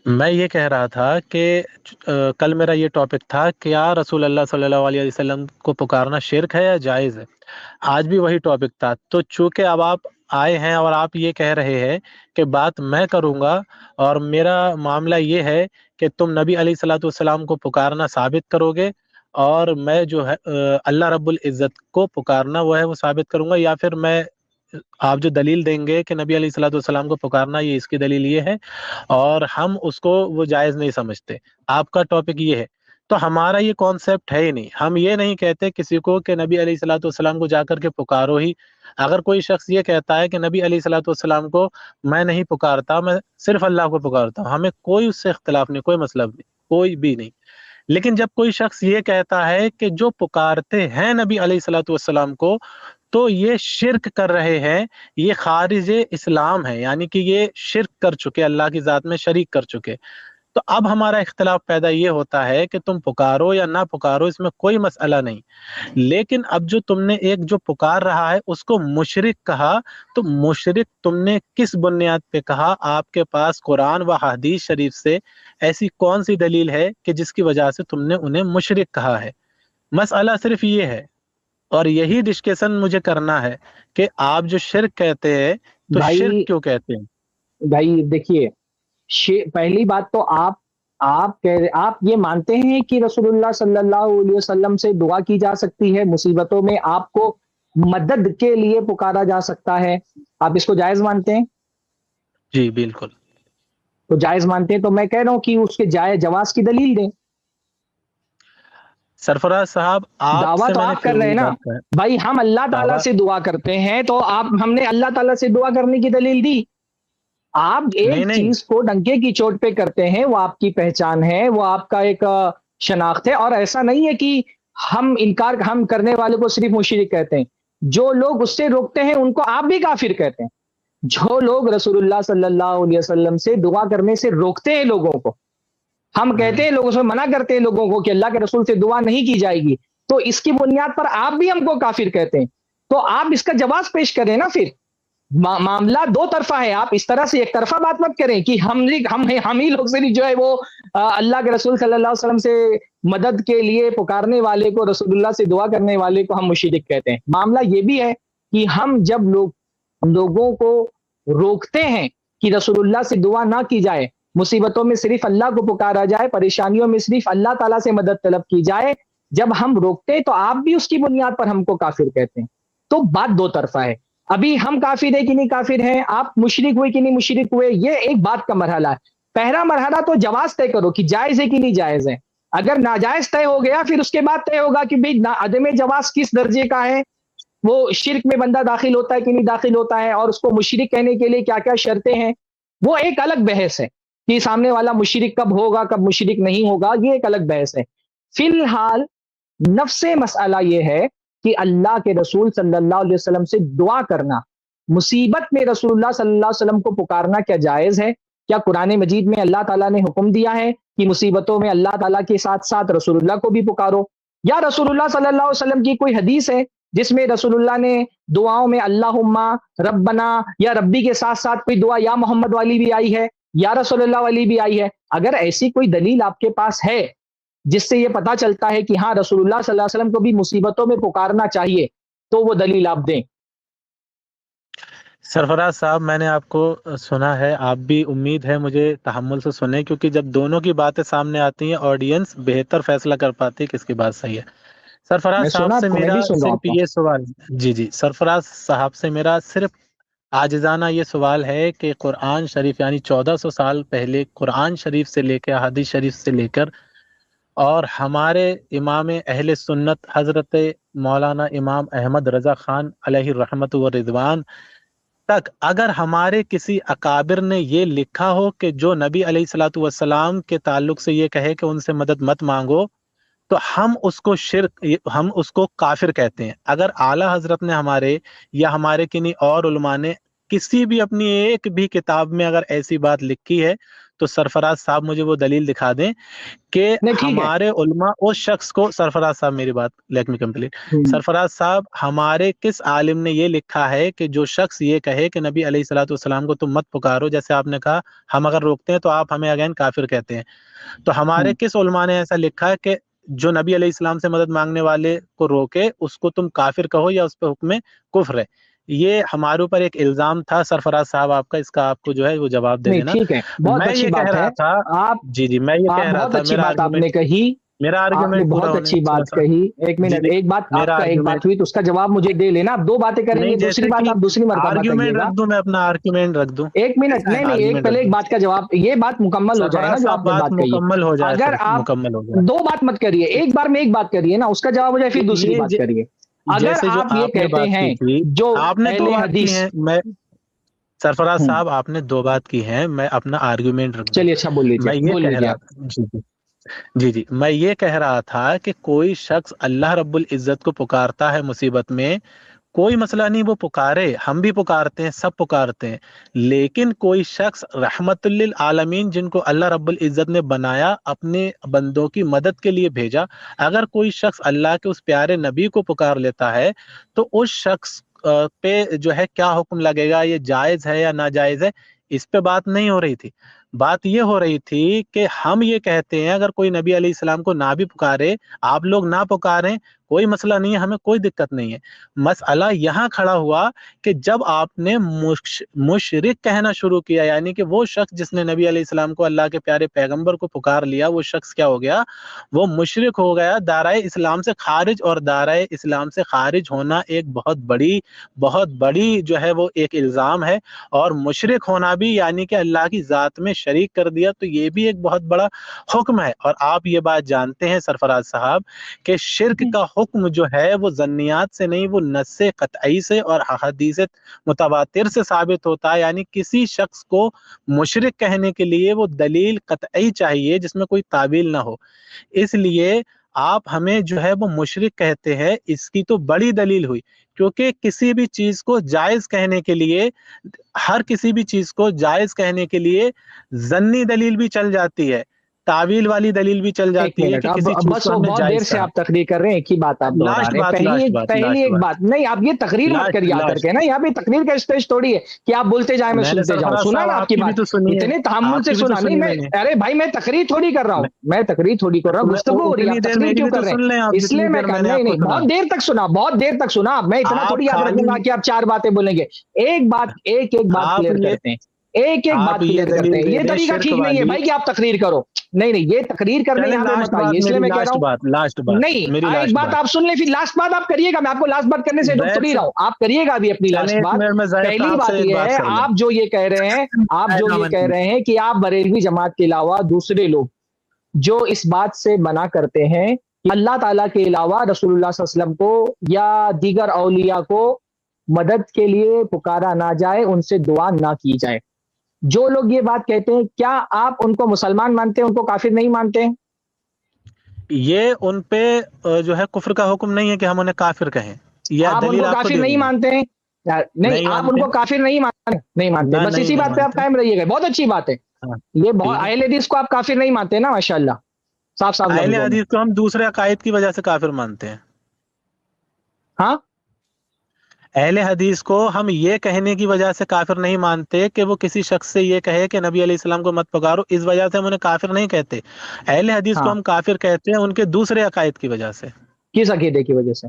میں یہ کہہ رہا تھا کہ کل میرا یہ ٹاپک تھا کہ کیا رسول اللہ صلی اللہ علیہ وسلم کو پکارنا شرک ہے یا جائز ہے. آج بھی وہی ٹاپک تھا. تو چونکہ اب آپ آئے ہیں اور آپ یہ کہہ رہے ہیں کہ بات میں کروں گا، اور میرا معاملہ یہ ہے کہ تم نبی علیہ الصلوۃ والسلام کو پکارنا ثابت کرو گے، اور میں جو ہے اللہ رب العزت کو پکارنا وہ ہے وہ ثابت کروں گا، یا پھر میں آپ جو دلیل دیں گے کہ نبی علیہ الصلوۃ والسلام کو پکارنا یہ اس کی دلیل یہ ہے اور ہم اس کو وہ جائز نہیں سمجھتے. آپ کا ٹاپک یہ ہے. تو ہمارا یہ کانسیپٹ ہے ہی نہیں. ہم یہ نہیں کہتے کسی کو کہ نبی علیہ الصلوۃ والسلام کو جا کر کے پکارو ہی. اگر کوئی شخص یہ کہتا ہے کہ نبی علیہ الصلوۃ والسلام کو میں نہیں پکارتا، میں صرف اللہ کو پکارتا ہوں، ہمیں کوئی اس سے اختلاف نہیں، کوئی مطلب نہیں، کوئی بھی نہیں. لیکن جب کوئی شخص یہ کہتا ہے کہ جو پکارتے ہیں نبی علیہ الصلوۃ والسلام کو تو یہ شرک کر رہے ہیں، یہ خارج اسلام ہے، یعنی کہ یہ شرک کر چکے، اللہ کی ذات میں شریک کر چکے. تو اب ہمارا اختلاف پیدا یہ ہوتا ہے کہ تم پکارو یا نہ پکارو، اس میں کوئی مسئلہ نہیں. لیکن اب جو تم نے ایک جو پکار رہا ہے اس کو مشرک کہا، تو مشرک تم نے کس بنیاد پہ کہا؟ آپ کے پاس قرآن و حدیث شریف سے ایسی کون سی دلیل ہے کہ جس کی وجہ سے تم نے انہیں مشرک کہا ہے؟ مسئلہ صرف یہ ہے، اور یہی ڈسکشن مجھے کرنا ہے کہ آپ جو شرک کہتے ہیں تو شرک بھائی کیوں کہتے ہیں؟ بھائی دیکھیے، پہلی بات تو آپ یہ مانتے ہیں کہ رسول اللہ صلی اللہ علیہ وسلم سے دعا کی جا سکتی ہے، مصیبتوں میں آپ کو مدد کے لیے پکارا جا سکتا ہے، آپ اس کو جائز مانتے ہیں؟ جی بالکل. تو جائز مانتے ہیں تو میں کہہ رہا ہوں کہ اس کے جواز کی دلیل دیں. سرفراز صاحب، آپ دعویٰ سے تو میں نے آپ کر پھر رہے وہی ہیں نا بات کہا. بھائی، ہم اللہ تعالیٰ دعویٰ سے دعا کرتے ہیں تو ہم نے اللہ تعالیٰ سے دعا کرنے کی دلیل دی. آپ نہیں ایک نہیں، چیز کو ڈنکے کی چوٹ پہ کرتے ہیں، وہ آپ کی پہچان ہے، وہ آپ کا ایک شناخت ہے، اور ایسا نہیں ہے کہ ہم کرنے والے کو صرف مشرک کہتے ہیں. جو لوگ اس سے روکتے ہیں ان کو آپ بھی کافر کہتے ہیں. جو لوگ رسول اللہ صلی اللہ علیہ وسلم سے دعا کرنے سے روکتے ہیں لوگوں کو، ہم کہتے ہیں لوگوں سے منع کرتے ہیں لوگوں کو کہ اللہ کے رسول سے دعا نہیں کی جائے گی، تو اس کی بنیاد پر آپ بھی ہم کو کافر کہتے ہیں. تو آپ اس کا جواز پیش کریں نا. پھر معاملہ دو طرفہ ہے، آپ اس طرح سے ایک طرفہ بات مت کریں کہ ہم ہی لوگ سے جو ہے وہ اللہ کے رسول صلی اللہ علیہ وسلم سے مدد کے لیے پکارنے والے کو، رسول اللہ سے دعا کرنے والے کو ہم مشرک کہتے ہیں. معاملہ یہ بھی ہے کہ ہم جب لوگوں کو روکتے ہیں کہ رسول اللہ سے دعا نہ کی جائے، مصیبتوں میں صرف اللہ کو پکارا جائے، پریشانیوں میں صرف اللہ تعالیٰ سے مدد طلب کی جائے، جب ہم روکتے ہیں تو آپ بھی اس کی بنیاد پر ہم کو کافر کہتے ہیں. تو بات دو طرفہ ہے. ابھی ہم کافر ہیں کہ نہیں کافر ہیں، آپ مشرک ہوئے کہ نہیں مشرک ہوئے، یہ ایک بات کا مرحلہ ہے. پہلا مرحلہ تو جواز طے کرو کہ جائز ہے کہ نہیں جائز ہے. اگر ناجائز طے ہو گیا پھر اس کے بعد طے ہوگا کہ بھئی عدم جواز کس درجے کا ہے، وہ شرک میں بندہ داخل ہوتا ہے کہ نہیں داخل ہوتا ہے، اور اس کو مشرک کہنے کے لیے کیا کیا شرطیں ہیں، وہ ایک الگ بحث ہے. کہ سامنے والا مشرک کب ہوگا کب مشرک نہیں ہوگا، یہ ایک الگ بحث ہے. فی الحال نفس مسئلہ یہ ہے کہ اللہ کے رسول صلی اللہ علیہ وسلم سے دعا کرنا، مصیبت میں رسول اللہ صلی اللہ علیہ وسلم کو پکارنا کیا جائز ہے؟ کیا قرآن مجید میں اللہ تعالیٰ نے حکم دیا ہے کہ مصیبتوں میں اللہ تعالیٰ کے ساتھ ساتھ رسول اللہ کو بھی پکارو؟ یا رسول اللہ صلی اللہ علیہ وسلم کی کوئی حدیث ہے جس میں رسول اللہ نے دعاؤں میں اللہم ربنا یا ربی کے ساتھ ساتھ کوئی دعا یا محمد والی بھی آئی ہے یا رسول اللہ والی بھی آئی ہے؟ اگر ایسی کوئی دلیل آپ کے پاس ہے جس سے یہ پتا چلتا ہے کہ ہاں رسول اللہ صلی اللہ علیہ وسلم کو بھی مصیبتوں میں پکارنا چاہیے، تو وہ دلیل آپ دیں. سرفراز صاحب، میں نے آپ کو سنا ہے، آپ بھی امید ہے مجھے تحمل سے سنیں، کیونکہ جب دونوں کی باتیں سامنے آتی ہیں آڈینس بہتر فیصلہ کر پاتی ہے کس کی بات صحیح ہے. سرفراز میں صاحب سنا سے آپ کو، میں میرا بھی سن رہا ہوں صرف آپ کو. یہ سوال، جی سرفراز صاحب سے میرا صرف عاجزانہ یہ سوال ہے کہ قرآن شریف یعنی 1400 سال پہلے قرآن شریف سے لے کر حدیث شریف سے لے کر اور ہمارے امام اہل سنت حضرت مولانا امام احمد رضا خان علیہ الرحمت و رضوان تک اگر ہمارے کسی اکابر نے یہ لکھا ہو کہ جو نبی علیہ الصلوۃ والسلام کے تعلق سے یہ کہے کہ ان سے مدد مت مانگو، تو ہم اس کو شرک، ہم اس کو کافر کہتے ہیں. اگر اعلی حضرت نے ہمارے یا ہمارے کنی اور علماء نے کسی بھی اپنی ایک بھی کتاب میں اگر ایسی بات لکھی ہے تو سرفراز صاحب مجھے وہ دلیل دکھا دیں کہ نہیں ٹھیک ہے ہمارے علماء اس شخص کو، سرفراز صاحب میری بات لیٹ می کمپلیٹ، سرفراز صاحب ہمارے کس عالم نے یہ لکھا ہے کہ جو شخص یہ کہے کہ نبی علیہ الصلوۃ والسلام کو تم مت پکارو، جیسے آپ نے کہا ہم اگر روکتے ہیں تو آپ ہمیں اگین کافر کہتے ہیں، تو ہمارے کس علماء نے ایسا لکھا ہے کہ جو نبی علیہ السلام سے مدد مانگنے والے کو روکے اس کو تم کافر کہو یا اس پہ حکم کفر ہے؟ یہ ہمارے اوپر ایک الزام تھا سرفراز صاحب آپ کا، اس کا آپ کو جو ہے وہ جواب دے نہیں دینا۔ ٹھیک ہے، بہت میں اچھی یہ کہہ بات رہا ہے، تھا، آپ جی جی میں یہ کہہ رہا بہت تھا، اچھی بات آپ نے کہی، میرا آپ نے آرگیومنٹ پورا بہت ہونے اچھی تھوڑا بات سا، کہی۔ ایک جی منٹ، جی ایک بات آپ میرا کا ایک آرگیومنٹ، بات ہوئی تو اس کا جواب مجھے دے لینا، آپ دو باتیں کریں نہیں گے، دوسری جیسے بات کہ آپ دوسری مرتبہ آرگیومنٹ کہیے گا۔ رکھ دوں، میں اپنا آرگیومنٹ رکھ دوں، ایک منٹ، نہیں نہیں، ایک آرگیومنٹ پہلے رکھ ایک دوں، بات کا جواب، یہ بات مکمل ہو جائے نا سرفراز جو صاحب آپ نے بات بات کہی مکمل ہو ہے۔ جائے، اگر سر آپ مکمل ہو جائے، دو بات مت کریے، ایک بار میں ایک بات کریے نا، اس کا جواب ہو جائے پھر دوسری بات کریے۔ اگر جیسے جو آپ یہ آپ نے کہتے بات کی ہیں تھی، جو آپ نے اہل دو بات کی حدیث، ہیں، میں سرفراز ہوں، صاحب آپ نے دو بات کی ہیں، میں اپنا آرگیومنٹ رکھ دوں۔ چلیے اچھا بول لیجیے، میں یہ بول کہہ لیجیے رہا آپ۔ تھا، جی جی جی جی میں یہ کہہ رہا تھا کہ کوئی شخص اللہ رب العزت کو پکارتا ہے مصیبت میں، کوئی مسئلہ نہیں، وہ پکارے، ہم بھی پکارتے ہیں، سب پکارتے ہیں، لیکن کوئی شخص رحمت للعالمین جن کو اللہ رب العزت نے بنایا، اپنے بندوں کی مدد کے لیے بھیجا، اگر کوئی شخص اللہ کے اس پیارے نبی کو پکار لیتا ہے تو اس شخص پہ جو ہے کیا حکم لگے گا، یہ جائز ہے یا ناجائز ہے، اس پہ بات نہیں ہو رہی تھی۔ بات یہ ہو رہی تھی کہ ہم یہ کہتے ہیں اگر کوئی نبی علیہ السلام کو نہ بھی پکارے، آپ لوگ نہ پکاریں، کوئی مسئلہ نہیں ہے، ہمیں کوئی دقت نہیں ہے۔ مسئلہ یہاں کھڑا ہوا کہ جب آپ نے مشرک کہنا شروع کیا، یعنی کہ وہ شخص جس نے نبی علیہ السلام کو، اللہ کے پیارے پیغمبر کو پکار لیا، وہ شخص کیا ہو گیا؟ وہ مشرک ہو گیا، دائرہ اسلام سے خارج، اور دائرہ اسلام سے خارج ہونا ایک بہت بڑی جو ہے وہ ایک الزام ہے، اور مشرک ہونا بھی یعنی کہ اللہ کی ذات میں شریک کر دیا، تو یہ بھی ایک بہت بڑا حکم ہے۔ اور آپ یہ بات جانتے ہیں سرفراز صاحب کہ شرک کا حکم جو ہے وہ ظنیات سے نہیں، وہ نص قطعی سے اور حدیث متواتر سے ثابت ہوتا ہے، یعنی کسی شخص کو مشرک کہنے کے لیے وہ دلیل قطعی چاہیے جس میں کوئی تعویل نہ ہو۔ اس لیے آپ ہمیں جو ہے وہ مشرک کہتے ہیں، اس کی تو بڑی دلیل ہوئی، کیونکہ کسی بھی چیز کو جائز کہنے کے لیے، ہر کسی بھی چیز کو جائز کہنے کے لیے ظنی دلیل بھی چل جاتی ہے، تعویل والی دلیل بھی چل ایک جاتی ہے منٹ، کہ اب کسی چیز بس کو وہ ہم نے بہت دیر جائز سے کہا۔ آپ تقریر کر رہے ہیں، ایک ہی بات آپ دوہرا لاسٹ رہے ہیں۔ بات، پہلی لاسٹ ایک بات، پہلی لاسٹ ایک بات، بات نہیں، آپ یہ تقریر مت لاسٹ کریے آ کر لاسٹ کے نا، یہاں پہ تقریر کا اسٹیج تھوڑی ہے کہ آپ بولتے جائیں میں میں نے سنتے جاؤں۔ سرفراز سنا صاحب نا آپ آپ کی کی بھی بات، تو سنی ہے، اتنے تحمل آپ سے کی بھی تو سنا نہیں سنی میں، نے، ارے بھائی میں تقریر تھوڑی کر رہا ہوں، میں تقریر تھوڑی کر رہا ہوں، گفتگو ہو رہی ہے، اتنی آپ دیر تقریر میری کیوں بھی کر تو رہے سن لیں آپ، ہیں؟ اس لیے جتنی میں دیر کہا میں نے نہیں آپ کو نہیں، سنا۔ بہت دیر تک سنا، بہت دیر تک سنا، میں اتنا آپ تھوڑی یاد رکھوں خالی، گا کہ آپ چار باتیں بولیں گے۔ ایک بات، ایک ایک بات آپ کلیئر یہ کرتے ہیں، ایک ایک آپ بات یہ کلیئر کرتے دلیل ہیں۔ دے یہ دیں طریقہ شرک ٹھیک نہیں ہے والی، بھائی کہ آپ تقریر کرو، نہیں نہیں، یہ تقریر کرنے چلیں یہاں پہ لاسٹ مت آئیے، بات، اس لیے میری میں کہہ رہا لاسٹ ہوں بات، لاسٹ بات، نہیں، میری ایک لاسٹ بات بات، آپ سن لیں، پھر لاسٹ بات آپ کریے گا، میں آپ کو لاسٹ بات کرنے سے روک زید نہیں سے، رہا ہوں، آپ کریے گا ابھی اپنی چلیں لاسٹ ایک بات۔ منٹ میں زید پہلی صاحب بات سے ایک یہ بات ہے، کر لوں۔ آپ جو یہ کہہ رہے ہیں، آپ جو یہ کہہ رہے ہیں کہ آپ بریلوی جماعت کے علاوہ دوسرے لوگ جو اس بات سے منع کرتے ہیں کہ اللہ تعالیٰ کے علاوہ رسول اللہ صلی اللہ علیہ وسلم کو یا دیگر اولیاء کو مدد کے لیے پکارا نہ جائے، ان سے دعا نہ کی جائے، جو لوگ یہ بات کہتے ہیں، کیا آپ ان کو مسلمان مانتے ہیں، ان کو کافر نہیں مانتے ہیں؟ یہ ان پہ جو ہے کفر کا حکم نہیں ہے کہ ہم انہیں کافر کہیں، یہ آپ ان دلیل کو آپ کو کافر دے نہیں دوں گا، مانتے ہیں؟ نہیں، نہیں آپ ان مانتے، کو کافر نہیں مانتے، نہیں مانتے، نہ بس نہیں اسی نہیں بات پہ آپ مانتے، قائم رہیے گا، بہت اچھی بات ہے۔ ہاں یہ بہت ٹھیک ہے۔ اہل حدیث کو آپ کافر نہیں مانتے نا، ماشاءاللہ، صاف صاف اہل لفظوں میں۔ حدیث کو ہم دوسرے عقائد کی وجہ سے کافر مانتے ہیں، ہاں، اہل حدیث کو ہم یہ کہنے کی وجہ سے کافر نہیں مانتے کہ وہ کسی شخص سے یہ کہے کہ نبی علیہ السلام کو مت پکارو، اس وجہ سے ہم انہیں کافر نہیں کہتے۔ اہل حدیث ہاں، کو ہم کافر کہتے ہیں ان کے دوسرے عقائد کی وجہ سے۔ کس عقیدے کی وجہ سے؟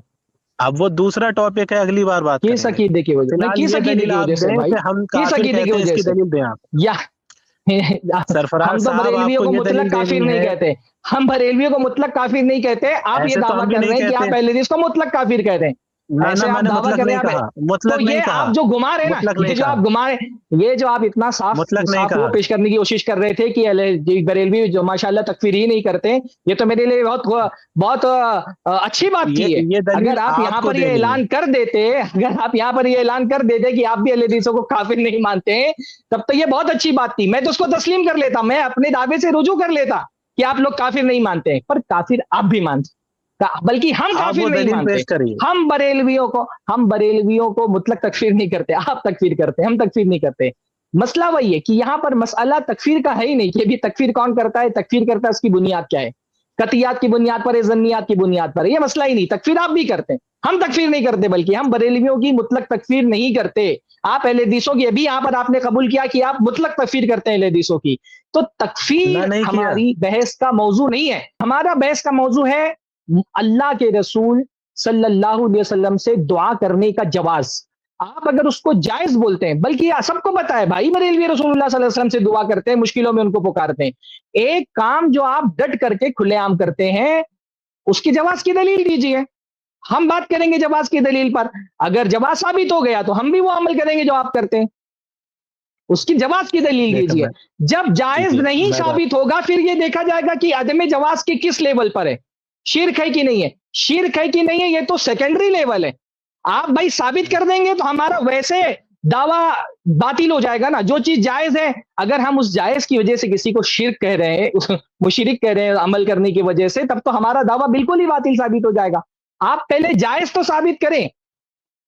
اب وہ دوسرا ٹاپک ہے، اگلی بار بات کس کریں گے، عقیدے کی وجہ، فی نہیں الحال کس یہ عقیدے دلیل کی آپ وجہ سے دیں بھائی، کہ ہم کس کافر عقیدے کی کہتے ہیں، اس وجہ کی سے؟ دلیل دیں آپ۔ یا ہم سرفراز تو صاحب آپ بریلویوں کو کو یہ مطلق دلیل کافر دینی نہیں ہے، کہتے، ہم بریلویوں کو مطلق کافر نہیں کہتے، آپ یہ ایسے تو ہم دعویٰ بھی کر نہیں رہے ہیں کہ کہتے، آپ اہل حدیث کو مطلق کافر کہتے ہیں، نہ ایسے میں آپ نے دعویٰ مطلق کر رہے نہیں ہیں کہا، تو مطلق نہیں یہ کہا، آپ جو گما رہے نا، مطلق نہیں یہ جو کہا، آپ گما رہے، یہ جو آپ اتنا صاف مطلق نہیں صاف وہ کہا، پیش کرنے کی کوشش کر رہے تھے کہ بریلوی جو ماشاءاللہ تکفیر ہی نہیں کرتے، یہ تو میرے لیے بہت بہت اچھی بات کی ہے۔ یہ دلیل اگر آپ آپ یہاں کو پر یہ دینی ہے۔ اعلان کر دیتے، اگر آپ یہاں پر یہ اعلان کر دیتے کہ آپ بھی اہل حدیثوں کو کافر نہیں مانتے ہیں، تب تو یہ بہت اچھی بات تھی، میں تو اس کو تسلیم کر لیتا، میں اپنے دعوے سے رجوع کر لیتا کہ آپ لوگ کافر نہیں مانتے ہیں، پر کافر آپ بھی مانتے، بلکہ ہم آپ کافر وہ نہیں دلیل مانتے، پیش کریے۔ ہم بریلویوں کو مطلق تکفیر نہیں کرتے، آپ تکفیر کرتے ہیں، ہم تکفیر نہیں کرتے۔ مسئلہ وہی ہے کہ یہاں پر مسئلہ تکفیر کا ہے ہی نہیں کہ ابھی تکفیر کون کرتا ہے، تکفیر کرتا ہے اس کی بنیاد کیا ہے، قطعیات کی بنیاد پر ہے، ظنیات کی بنیاد پر ہے، یہ مسئلہ ہی نہیں. تکفیر آپ بھی کرتے ہیں، ہم تکفیر نہیں کرتے، بلکہ ہم بریلویوں کی مطلق تکفیر نہیں کرتے. آپ اہل حدیثوں کی ابھی یہاں پر آپ نے قبول کیا کہ آپ مطلق تکفیر کرتے ہیں اہل حدیثوں کی. تو تکفیر میں نہیں کیا. ہماری بحث کا موضوع نہیں ہے. ہمارا بحث کا موضوع ہے اللہ کے رسول صلی اللہ علیہ وسلم سے دعا کرنے کا جواز. آپ اگر اس کو جائز بولتے ہیں، بلکہ سب کو پتا ہے بھائی بریلوی رسول اللہ صلی اللہ علیہ وسلم سے دعا کرتے ہیں، مشکلوں میں ان کو پکارتے ہیں. ایک کام جو آپ ڈٹ کر کے کھلے عام کرتے ہیں اس کی جواز کی دلیل دیجیے. ہم بات کریں گے جواز کی دلیل پر. اگر جواز ثابت ہو گیا تو ہم بھی وہ عمل کریں گے جو آپ کرتے ہیں. اس کی جواز کی دلیل دیجیے. جب جائز نہیں ثابت ہوگا پھر یہ دیکھا جائے گا کہ عدم جواز کے کس لیول پر ہے، شرک ہے کہ نہیں ہے. شرک ہے کہ نہیں ہے یہ تو سیکنڈری لیول ہے. آپ بھائی ثابت کر دیں گے تو ہمارا ویسے دعویٰ باطل ہو جائے گا نا. جو چیز جائز ہے اگر ہم اس جائز کی وجہ سے کسی کو شرک کہہ رہے ہیں، مشرک کہہ رہے ہیں عمل کرنے کی وجہ سے، تب تو ہمارا دعویٰ بالکل ہی باطل ثابت ہو جائے گا. آپ پہلے جائز تو ثابت کریں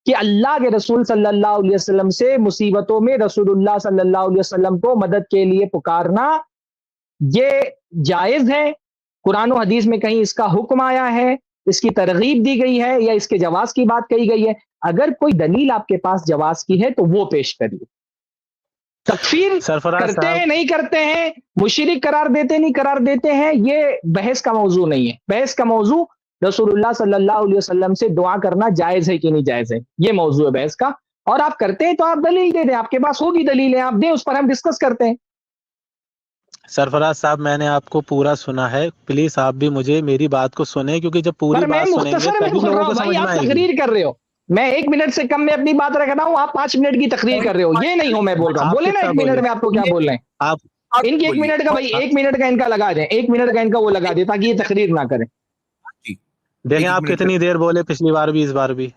کہ اللہ کے رسول صلی اللہ علیہ وسلم سے مصیبتوں میں رسول اللہ صلی اللہ علیہ وسلم کو مدد کے لیے پکارنا یہ جائز ہے. قرآن و حدیث میں کہیں اس کا حکم آیا ہے، اس کی ترغیب دی گئی ہے، یا اس کے جواز کی بات کہی گئی ہے؟ اگر کوئی دلیل آپ کے پاس جواز کی ہے تو وہ پیش کریے. تکفیر کرتے ہیں نہیں کرتے ہیں، مشرک قرار دیتے نہیں قرار دیتے ہیں، یہ بحث کا موضوع نہیں ہے. بحث کا موضوع رسول اللہ صلی اللہ علیہ وسلم سے دعا کرنا جائز ہے کہ نہیں جائز ہے، یہ موضوع ہے بحث کا. اور آپ کرتے ہیں تو آپ دلیل دے دیں، آپ کے پاس ہوگی دلیلیں آپ دیں، اس پر ہم ڈسکس کرتے ہیں. سرفراز صاحب میں نے آپ کو پورا سنا ہے، پلیز آپ بھی مجھے میری بات کو سنیں، کیونکہ جب پوری بات سنیں گے تبھی لوگوں کو سمجھ میں آئے گی. تقریر کر رہے ہو، میں 1 منٹ سے کم میں اپنی بات رکھ رہا ہوں، آپ 5 منٹ کی تقریر کر رہے ہو. یہ نہیں ہو میں بول رہا ہوں، بولے نا 1 منٹ میں آپ کو کیا بول رہے ہیں. آپ ان کی 1 منٹ کا بھائی 1 منٹ کا ان کا لگا دیں، 1 منٹ کا ان کا وہ لگا دیں تاکہ یہ تقریر نہ کریں. دیکھیں آپ کتنی دیر بولے پچھلی بار بھی اس بار بھی.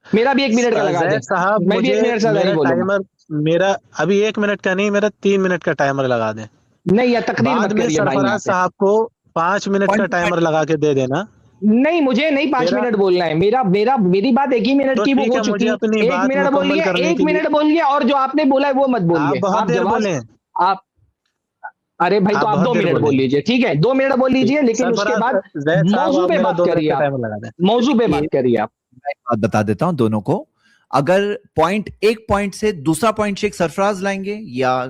میرا بھی 1 منٹ کا لگا دیں صاحب. میں بھی 1 منٹ سے میرا ٹائمر میرا ابھی 1 منٹ کا نہیں، میرا 3 منٹ کا ٹائمر لگا دیں. نہیں یا تقریر مت کریے سرفراز صاحب کو 5 منٹ کا ٹائمر لگا کے دے دینا. نہیں مجھے نہیں 5 منٹ بولنا ہے، میری بات 1 ہی منٹ کی وہ ہو چکی ہے. 1 منٹ بولیے، 1 منٹ بولیے، اور جو آپ نے بولا ہے وہ مت بولیے. آپ دیر بولیں. آپ ارے بھائی تو آپ 2 منٹ بول لیجیے، ٹھیک ہے 2 منٹ بول لیجیے، لیکن اس کے بعد موضوع پہ بات کریے. آپ موضوع پہ بات کریے. آپ میں بات بتا دیتا ہوں دونوں کو. اگر ایک پوائنٹ سے دوسرا پوائنٹ شیخ سرفراز لائیں گے یا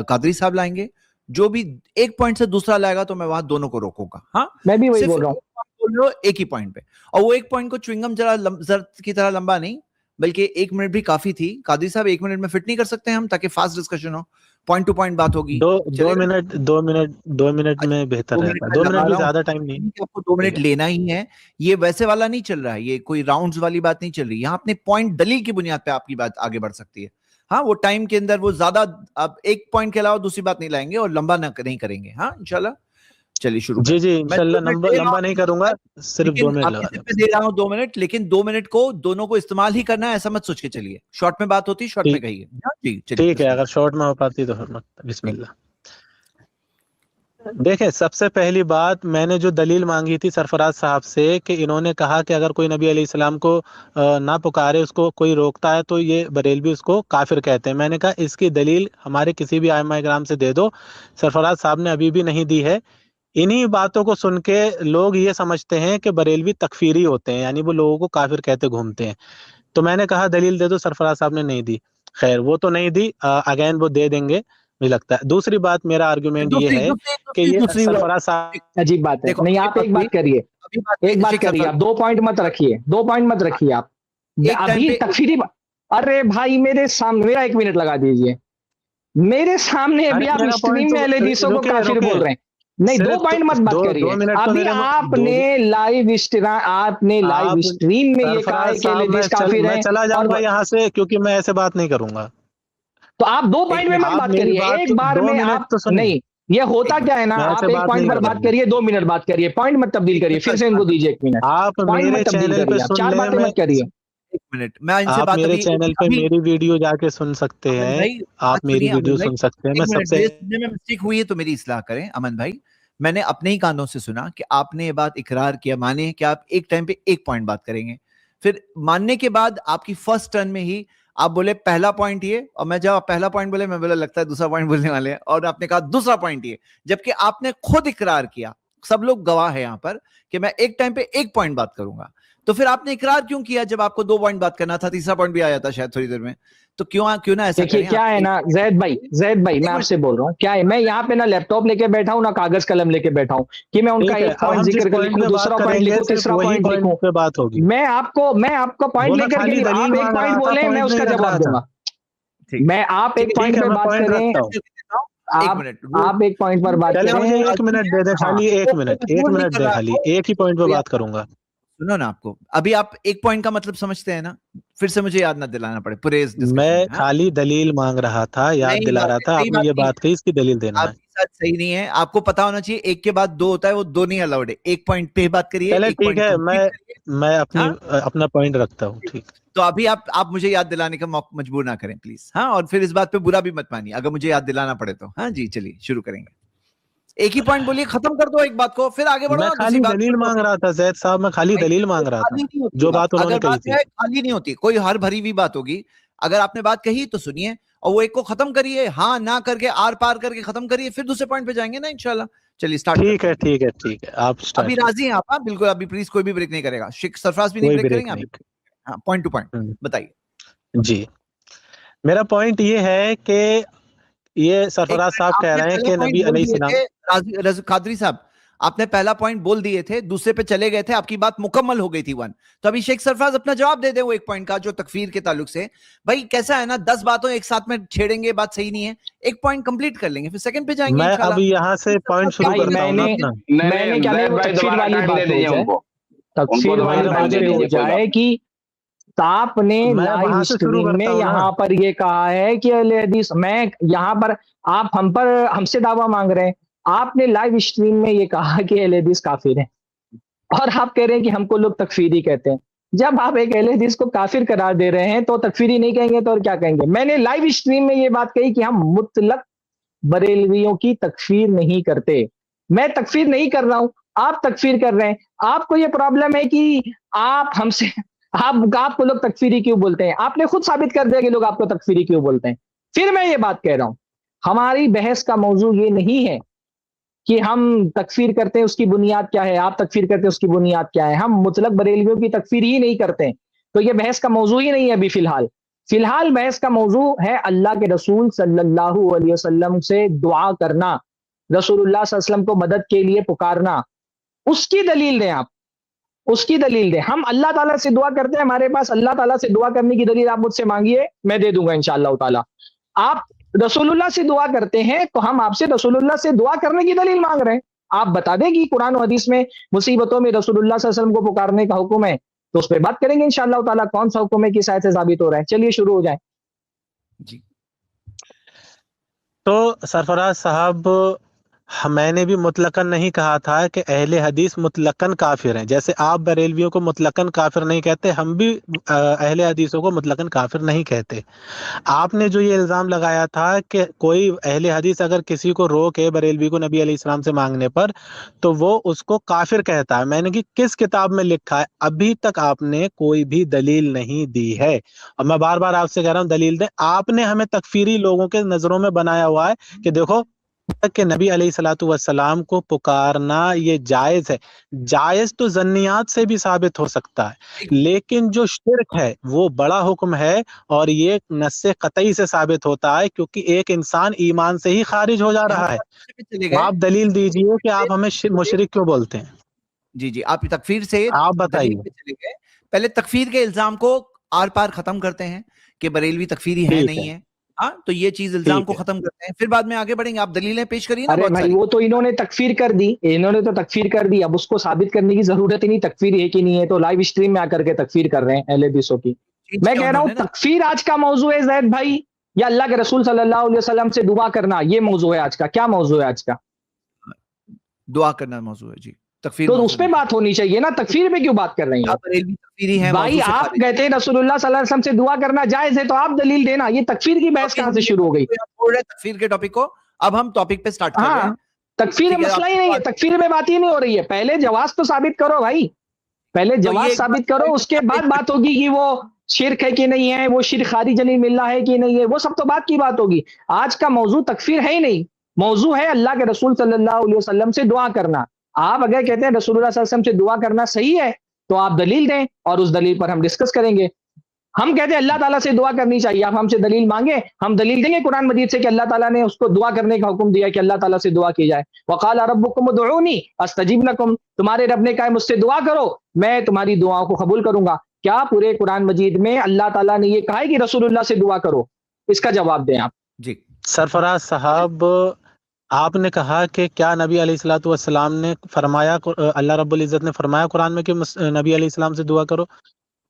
قادری صاحب لائیں گے، جو بھی ایک پوائنٹ سے دوسرا لائے گا تو میں وہاں دونوں کو روکوں گا. ہاں میں بھی وہی بول رہا ہوں، ایک ہی پوائنٹ پہ. اور وہ ایک پوائنٹ کو چوئنگم زرد کی طرح لمبا نہیں، بلکہ 1 منٹ بھی کافی تھی. قادری صاحب 1 منٹ میں فٹ نہیں کر سکتے ہم، تاکہ فاسٹ ڈسکشن ہو، پوائنٹ ٹو پوائنٹ بات ہوگی. 2 منٹ میں بہتر رہتا ہے. 2 منٹ بھی زیادہ ٹائم نہیں. آپ کو 2 منٹ لینا ہی ہے. یہ ویسے والا نہیں چل رہا ہے، یہ کوئی راؤنڈز والی بات نہیں چل رہی. یہاں اپنے پوائنٹ دلیل کی بنیاد پہ آپ کی بات آگے بڑھ سکتی ہے. ہاں وہ ٹائم کے اندر وہ زیادہ آپ ایک پوائنٹ کے علاوہ دوسری بات نہیں لائیں گے اور لمبا نہیں کریں گے. ہاں انشاءاللہ چلیے شروع. جی انشاءاللہ لمبا نہیں کروں گا، صرف 2 منٹ لگا دے رہا ہوں 2 منٹ. لیکن 2 منٹ کو دونوں کو استعمال ہی کرنا ہے، ایسا مت سوچ کے چلیے. شارٹ میں بات ہوتی شارٹ میں کہیے. جی ٹھیک ہے، اگر شارٹ میں ہو پاتی تو بسم اللہ. دیکھیں سب سے پہلی بات میں نے جو دلیل مانگی تھی سرفراز صاحب سے کہ انہوں نے کہا کہ اگر کوئی نبی علیہ السلام کو نہ پکارے، اس کو کوئی روکتا ہے تو یہ بریلوی اس کو کافر کہتے ہیں. میں نے کہا اس کی دلیل ہمارے کسی بھی ائمہ کرام سے دے دو. سرفراز صاحب نے ابھی بھی نہیں دی ہے. انہی باتوں کو سن کے لوگ یہ سمجھتے ہیں کہ بریلوی تکفیری ہوتے ہیں، یعنی وہ لوگوں کو کافر کہتے گھومتے ہیں. تو میں نے کہا دلیل دے دو، سرفراز صاحب نے نہیں دی. خیر وہ تو نہیں دی، اگین وہ دے دیں گے مجھے لگتا ہے. دوسری بات میرا آرگومنٹ یہ ہے کہ یہ سرفراز صاحب عجیب بات ہے. نہیں آپ ایک بات کریے، آپ 2 پوائنٹ مت رکھیے، 2 پوائنٹ مت رکھیے. آپ ابھی تکفیری ارے بھائی میرے سامنے میرا 1 منٹ لگا دیجیے. میرے سامنے ابھی آپ اسٹریم میں اہل حدیثوں کو کافر بول رہے ہیں. نہیں 2 پوائنٹ مت بات کریے. ابھی آپ نے لائیو اسٹریم میں یہ کہا ہے کہ اہل حدیث کافر ہیں. میں چلا جاؤں گا یہاں سے، کیونکہ میں ایسے بات نہیں کروں گا. تو آپ 2 پوائنٹ میں مت بات کریے، ایک بار میں آپ نہیں. یہ ہوتا کیا ہے نا، آپ ایک پوائنٹ پر بات کریے، 2 منٹ بات کریے، پوائنٹ مت تبدیل کریے. پھر سے ان کو دیجیے 1 منٹ. آپ میرے چینل پہ سن 4 باتیں مت کریے. آپ میرے چینل پہ میری ویڈیو جا کے سن سکتے ہیں، آپ میری ویڈیو سن سکتے ہیں. میں سب سے مسٹیک ہوئی ہے تو میری اصلاح کریں امن بھائی. میں نے اپنے ہی کانوں سے سنا کہ آپ نے یہ بات اقرار کیا، مانے کہ آپ ایک ٹائم پہ ایک پوائنٹ بات کریں گے. پھر ماننے کے بعد آپ کی فرسٹ ٹرن میں ہی آپ بولے پہلا پوائنٹ یہ, اور میں جب پہلا پوائنٹ بولے میں بولا لگتا ہے دوسرا پوائنٹ بولنے والے ہیں, اور آپ نے کہا دوسرا پوائنٹ یہ, جبکہ آپ نے خود اقرار کیا, سب لوگ گواہ ہے یہاں پر کہ میں ایک ٹائم پہ ایک پوائنٹ بات کروں گا. تو پھر آپ نے اقرار کیوں کیا جب آپ کو 2 پوائنٹ بات کرنا تھا, تیسرا پوائنٹ بھی آ جاتا شاید تھوڑی دیر میں. تو کیوں نہ ایسا دیکھیے کریں. کیا ہے نا زید بھائی میں آپ سے بول رہا ہوں, کیا ہے میں یہاں پہ نہ لیپ ٹاپ لے کے بیٹھا ہوں نہ کاغذ قلم لے کے بیٹھا ہوں کہ میں ان کا ایک پوائنٹ ذکر کر لکھوں, دوسرا پوائنٹ لکھوں, تیسرا پوائنٹ لکھوں. پہ بات ہوگی. میں آپ کو پوائنٹ لے کر کے نہیں, آپ ایک پوائنٹ بولیں میں اس کا جواب دوں گا. میں آپ ایک پوائنٹ پہ بات کریں, آپ ایک پوائنٹ پر بات کریں. مجھے 1 منٹ دے دیں خالی, 1 منٹ دے خالی, ایک ہی پوائنٹ پہ بات کروں گا. سنو نا, آپ کو ابھی آپ ایک پوائنٹ کا مطلب سمجھتے ہیں نا, پھر سے مجھے یاد نہ دلانا پڑے پورے. میں خالی دلیل مانگ رہا تھا, یاد دلا رہا تھا, آپ نے یہ بات کہی, اس کی دلیل دینا ہے. آپ کی ساتھ صحیح نہیں ہے, آپ کو پتا ہونا چاہیے ایک کے بعد 2 ہوتا ہے, وہ 2 نہیں الاؤڈ ہے. ایک پوائنٹ پہ بات کریے. چلے ٹھیک ہے, میں اپنا پوائنٹ رکھتا ہوں. ٹھیک, تو ابھی آپ مجھے یاد دلانے کا مجبور نہ کریں پلیز. ہاں, اور پھر اس بات پہ برا بھی مت مانیے اگر مجھے یاد دلانا پڑے تو. ہاں جی, چلیے شروع کریں گے. ایک ہی پوائنٹ بولیے, ختم کر دو ایک بات کو, پھر آگے بڑھو. میں خالی دلیل مانگ رہا تھا زید صاحب, میں خالی دلیل مانگ رہا تھا, جو بات انہوں نے کہی تھی. خالی نہیں ہوتی, کوئی ہر بھری ہوئی بات ہوگی. اگر آپ نے بات کہی تو سنیے, اور وہ ایک کو ختم کریے, ہاں نہ کر کے آر پار کر کے ختم کریے, پھر دوسرے پوائنٹ پہ جائیں گے نا انشاءاللہ. چلیے اسٹارٹ. ٹھیک ہے, آپ ابھی راضی ہیں آپ؟ بالکل, ابھی پلیز کوئی بھی بریک نہیں کرے گا. سرفراز بھی نہیں بریک کریں گے. ہاں, پوائنٹ ٹو پوائنٹ بتائیے. جی, میرا پوائنٹ یہ ہے کہ یہ سرفراز صاحب کہہ رہے ہیں کہ نبی علیہ السلام. قادری صاحب, آپ نے پہلا پوائنٹ بول دیے تھے, دوسرے پہ چلے گئے تھے, آپ کی بات مکمل ہو گئی تھی 1. تو ابھی شیخ سرفراز اپنا جواب دے دے وہ ایک پوائنٹ کا جو تکفیر کے تعلق سے. بھائی کیسا ہے نا, 10 باتوں ایک ساتھ میں چھیڑیں گے, بات صحیح نہیں ہے. ایک پوائنٹ کمپلیٹ کر لیں گے, پھر سیکنڈ پہ جائیں گے. میں ابھی یہاں سے پوائنٹ شروع کرتا ہوں اپنا. میں نے کیا نہیں, تکفیر والی بات ہو جائے, تکفیر والی بات ہو جائے کہ آپ نے لائیو اسٹریم میں یہاں پر یہ کہا ہے کہ اہل حدیث, میں یہاں پر آپ ہم سے دعویٰ مانگ رہے ہیں, آپ نے لائیو اسٹریم میں یہ کہا کہ اہل حدیث کافر ہیں, اور آپ کہہ رہے ہیں کہ ہم کو لوگ تکفیری کہتے ہیں. جب آپ ایک اہل حدیث کو کافر قرار دے رہے ہیں تو تکفیری نہیں کہیں گے تو اور کیا کہیں گے؟ میں نے لائیو اسٹریم میں یہ بات کہی کہ ہم مطلق بریلویوں کی تکفیر نہیں کرتے. میں تکفیر نہیں کر رہا ہوں, آپ تکفیر کر رہے ہیں. آپ کو یہ پرابلم ہے کہ آپ ہم سے, آپ کو لوگ تکفیری کیوں بولتے ہیں؟ آپ نے خود ثابت کر دیا کہ لوگ آپ کو تکفیری کیوں بولتے ہیں. پھر میں یہ بات کہہ رہا ہوں, ہماری بحث کا موضوع یہ نہیں ہے کہ ہم تکفیر کرتے ہیں اس کی بنیاد کیا ہے, آپ تکفیر کرتے ہیں اس کی بنیاد کیا ہے. ہم مطلق بریلویوں کی تکفیر ہی نہیں کرتے, تو یہ بحث کا موضوع ہی نہیں ہے ابھی فی الحال بحث کا موضوع ہے اللہ کے رسول صلی اللہ علیہ وسلم سے دعا کرنا, رسول اللہ صلی اللہ علیہ وسلم کو مدد کے لیے پکارنا. اس کی دلیل دیں, آپ اس کی دلیل دیں. ہم اللہ تعالیٰ سے دعا کرتے ہیں, ہمارے پاس اللہ تعالیٰ سے دعا کرنے کی دلیل آپ مجھ سے مانگیے, میں دے دوں گا انشاءاللہ تعالیٰ. آپ رسول اللہ سے دعا کرتے ہیں تو ہم آپ سے رسول اللہ سے دعا کرنے کی دلیل مانگ رہے ہیں. آپ بتا دیں کہ قرآن و حدیث میں مصیبتوں میں رسول اللہ صلی اللہ علیہ وسلم کو پکارنے کا حکم ہے, تو اس پہ بات کریں گے انشاءاللہ تعالیٰ, کون سا حکم ہے کس آیت سے ثابت ہو رہا ہے. چلیے شروع ہو جائیں. جی, تو سرفراز صاحب, میں نے بھی مطلقاً نہیں کہا تھا کہ اہل حدیث مطلقاً کافر ہیں. جیسے آپ بریلویوں کو مطلقاً کافر نہیں کہتے, ہم بھی اہل حدیثوں کو مطلقاً کافر نہیں کہتے. آپ نے جو یہ الزام لگایا تھا کہ کوئی اہل حدیث اگر کسی کو روکے بریلوی کو نبی علیہ السلام سے مانگنے پر تو وہ اس کو کافر کہتا ہے, میں نے کہ کس کتاب میں لکھا ہے؟ ابھی تک آپ نے کوئی بھی دلیل نہیں دی ہے, اور میں بار بار آپ سے کہہ رہا ہوں دلیل دیں. آپ نے ہمیں تکفیری لوگوں کے نظروں میں بنایا ہوا ہے کہ دیکھو کہ نبی علیہ الصلوۃ والسلام کو پکارنا یہ جائز ہے. جائز تو ظنیات سے بھی ثابت ہو سکتا ہے, لیکن جو شرک ہے وہ بڑا حکم ہے, اور یہ نص قطعی سے ثابت ہوتا ہے, کیونکہ ایک انسان ایمان سے ہی خارج ہو جا رہا ہے. آپ دلیل دیجئے کہ آپ ہمیں مشرک کیوں بولتے ہیں. جی, آپ تکفیر سے آپ بتائیے. چلے گئے. پہلے تکفیر کے الزام کو آر پار ختم کرتے ہیں کہ بریلوی تکفیری ہے نہیں ہے. ہاں, تو یہ چیز الزام کو ختم کرتے ہیں, پھر بعد میں آگے بڑھیں گے. آپ دلیلیں پیش کریے نا. ارے بھائی, وہ تو انہوں نے تکفیر کر دی, اب اس کو ثابت کرنے کی ضرورت ہی نہیں, تکفیر ہے کہ نہیں ہے. تو لائیو اسٹریم میں آ کر کے تکفیر کر رہے ہیں اہل حدیثوں کی. میں کہہ رہا ہوں تکفیر آج کا موضوع ہے زید بھائی, یا اللہ کے رسول صلی اللہ علیہ وسلم سے دعا کرنا, یہ موضوع ہے آج کا. کیا موضوع ہے آج کا؟ دعا کرنا موضوع ہے. جی, تکفیر تو اس پہ بات ہونی چاہیے نا, تکفیر پہ کیوں بات کر رہے ہیں بھائی؟ آپ کہتے ہیں رسول اللہ صلی اللہ علیہ وسلم سے دعا کرنا جائز ہے, تو آپ دلیل دینا. یہ تکفیر کی بحث کہاں سے شروع ہو گئی؟ تکفیر کے ٹاپک کو اب ہم ٹاپک پہ سٹارٹ کر رہے ہیں. تکفیر مسئلہ ہی نہیں ہے, تکفیر میں بات ہی نہیں ہو رہی ہے. پہلے جواز تو ثابت کرو بھائی. پہلے جواز ثابت کرو, اس کے بعد بات ہوگی کہ وہ شرک ہے کہ نہیں ہے, وہ شرک خارج عن الملہ ہے کہ نہیں ہے, وہ سب تو بات کی بات ہوگی. آج کا موضوع تکفیر ہے ہی نہیں, موضوع ہے اللہ کے رسول صلی اللہ علیہ وسلم سے دعا کرنا. آپ اگر کہتے ہیں رسول اللہ صلی اللہ علیہ وسلم سے دعا کرنا صحیح ہے تو آپ دلیل دیں اور اس دلیل پر ہم ڈسکس کریں گے. ہم کہتے ہیں اللہ تعالیٰ سے دعا کرنی چاہیے, آپ ہم سے دلیل مانگیں, ہم دلیل دیں گے قرآن مجید سے کہ اللہ تعالیٰ نے اس کو دعا کرنے کا حکم دیا کہ اللہ تعالیٰ سے دعا کی جائے. وقال ربکم ادعونی استجیب لکم, تمہارے رب نے کہا مجھ سے دعا کرو میں تمہاری دعاؤں کو قبول کروں گا. کیا پورے قرآن مجید میں اللہ تعالیٰ نے یہ کہا ہے کہ رسول اللہ سے دعا کرو؟ اس کا جواب دیں آپ. جی سرفراز صاحب, آپ نے کہا کہ کیا نبی علیہ الصلوۃ والسلام نے فرمایا, اللہ رب العزت نے فرمایا قرآن میں کہ نبی علیہ السلام سے دعا کرو؟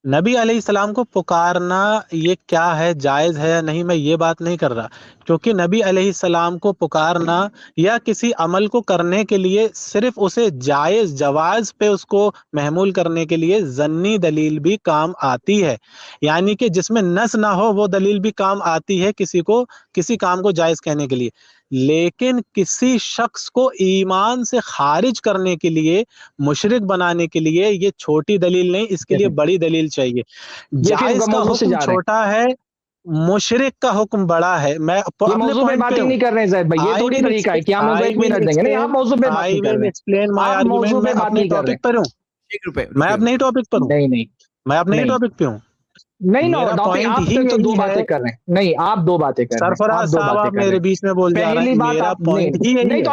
نبی علیہ السلام کو پکارنا یہ کیا ہے, جائز ہے یا نہیں, میں یہ بات نہیں کر رہا, کیونکہ نبی علیہ السلام کو پکارنا یا کسی عمل کو کرنے کے لیے صرف اسے جائز جواز پہ اس کو محمول کرنے کے لیے ظنی دلیل بھی کام آتی ہے, یعنی کہ جس میں نص نہ ہو وہ دلیل بھی کام آتی ہے کسی کام کو جائز کہنے کے لیے. لیکن کسی شخص کو ایمان سے خارج کرنے کے لیے, مشرک بنانے کے لیے یہ چھوٹی دلیل نہیں, اس کے لیے بڑی دلیل چاہیے. جائز کا حکم چھوٹا ہے, مشرک کا حکم بڑا ہے. میں یہ موضوع پہ بات ہی نہیں کر رہے ہیں زید بھائی, یہ تھوڑی طریقہ ہے کہ ہم لوگ 1 منٹ دیں گے. نہیں, آپ موضوع پہ بات نہیں کر رہے ہیں, آپ موضوع پہ بات نہیں کر رہے. میں اپنے ٹاپک پر ہوں, نہیں میں اپنے ٹاپک پہ ہوں. نہیں نو آپ تو 2 باتیں کر رہے ہیں. نہیں, آپ 2 باتیں کر رہے ہیں. سرفراز صاحب آپ میرے بیچ میں بول جا رہے ہیں, میرا پوائنٹ ہی یہی ہے. نہیں تو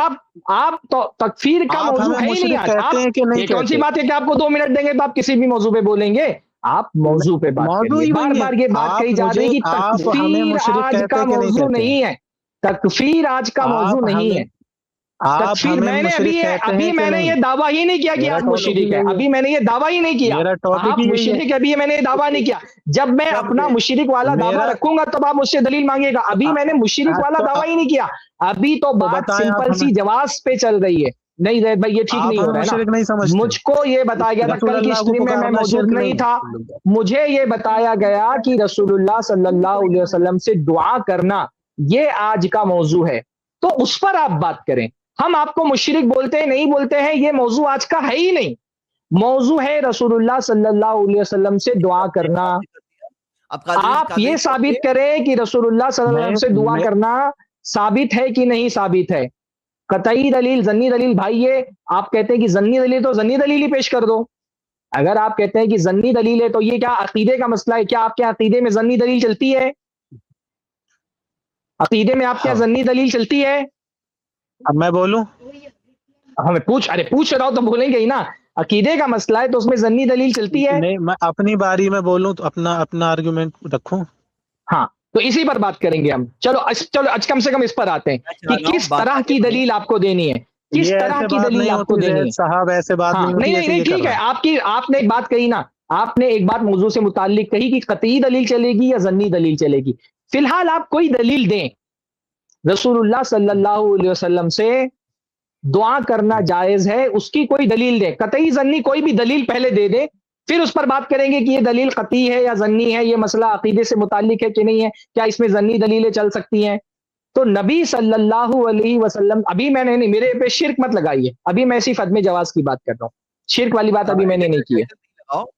آپ تو تکفیر کا موضوع ہے ہی نہیں. یہ کون سی بات ہے کہ آپ کو 2 منٹ دیں گے تو آپ کسی بھی موضوع پہ بولیں گے؟ آپ موضوع پہ بات کریے. بار بار یہ بات کہی جا رہی ہے کہ تکفیر آج کا موضوع نہیں ہے. تکفیر آج کا موضوع نہیں ہے. تکفیر میں نے یہ دعویٰ ہی نہیں کیا کہ آپ مشرک ہیں. ابھی میں نے یہ دعویٰ ہی نہیں کیا آپ مشرک, ابھی میں نے یہ دعویٰ نہیں کیا. جب میں اپنا مشرک والا دعویٰ رکھوں گا تب آپ مجھ سے دلیل مانگے گا. ابھی میں نے مشرک والا دعویٰ ہی نہیں کیا. ابھی تو بات سمپل سی جواز پہ چل رہی ہے. نہیں زید بھائی, یہ ٹھیک نہیں ہو رہا ہے نا. مجھ کو یہ بتایا گیا تھا, کل کی اسٹریم میں موجود نہیں تھا, مجھے یہ بتایا گیا کہ رسول اللہ صلی اللہ علیہ وسلم سے دعا کرنا یہ آج کا موضوع ہے, تو اس پر آپ بات کریں. ہم آپ کو مشرک بولتے ہیں نہیں بولتے ہیں, یہ موضوع آج کا ہے ہی نہیں. موضوع ہے رسول اللہ صلی اللہ علیہ وسلم سے دعا کرنا. آپ یہ ثابت کریں کہ رسول اللہ صلی اللہ علیہ وسلم سے دعا کرنا ثابت ہے کہ نہیں ثابت ہے. قطعی دلیل, ظنی دلیل, بھائی یہ آپ کہتے ہیں کہ ظنی دلیل تو ظنی دلیل ہی پیش کر دو. اگر آپ کہتے ہیں کہ ظنی دلیل ہے تو یہ کیا عقیدے کا مسئلہ ہے؟ کیا آپ کے عقیدے میں ظنی دلیل چلتی ہے؟ عقیدے میں آپ کیا ظنی دلیل چلتی ہے؟ اب میں بولوں, ہمیں پوچھ رہا ہوں تو بولیں گے ہی نا. عقیدے کا مسئلہ ہے تو اس میں ظنی دلیل چلتی ہے. نہیں, میں اپنی باری میں بولوں تو اپنا آرگومنٹ رکھوں. ہاں, تو اسی پر بات کریں گے ہم. چلو کم سے کم اس پر آتے ہیں کہ کس طرح کی دلیل آپ کو دینی ہے, کس طرح کی دلیل آپ کو دینی ہے. صاحب ایسے بات نہیں ٹھیک ہے, آپ نے ایک بات کہی نا, آپ نے ایک بات موضوع سے متعلق کہی کہ قطعی دلیل چلے گی یا ظنی دلیل چلے گی. فی الحال آپ کوئی دلیل دیں. رسول اللہ صلی اللہ علیہ وسلم سے دعا کرنا جائز ہے, اس کی کوئی دلیل دیں. قطعی ظنی کوئی بھی دلیل پہلے دے دیں, پھر اس پر بات کریں گے کہ یہ دلیل قطعی ہے یا ظنی ہے, یہ مسئلہ عقیدے سے متعلق ہے کہ نہیں ہے, کیا اس میں ظنی دلیلیں چل سکتی ہیں. تو نبی صلی اللہ علیہ وسلم, ابھی میں نے نہیں, میرے پہ شرک مت لگائیے, ابھی میں صرف عدم جواز کی بات کر رہا ہوں, شرک والی بات ابھی میں نے نہیں کی ہے.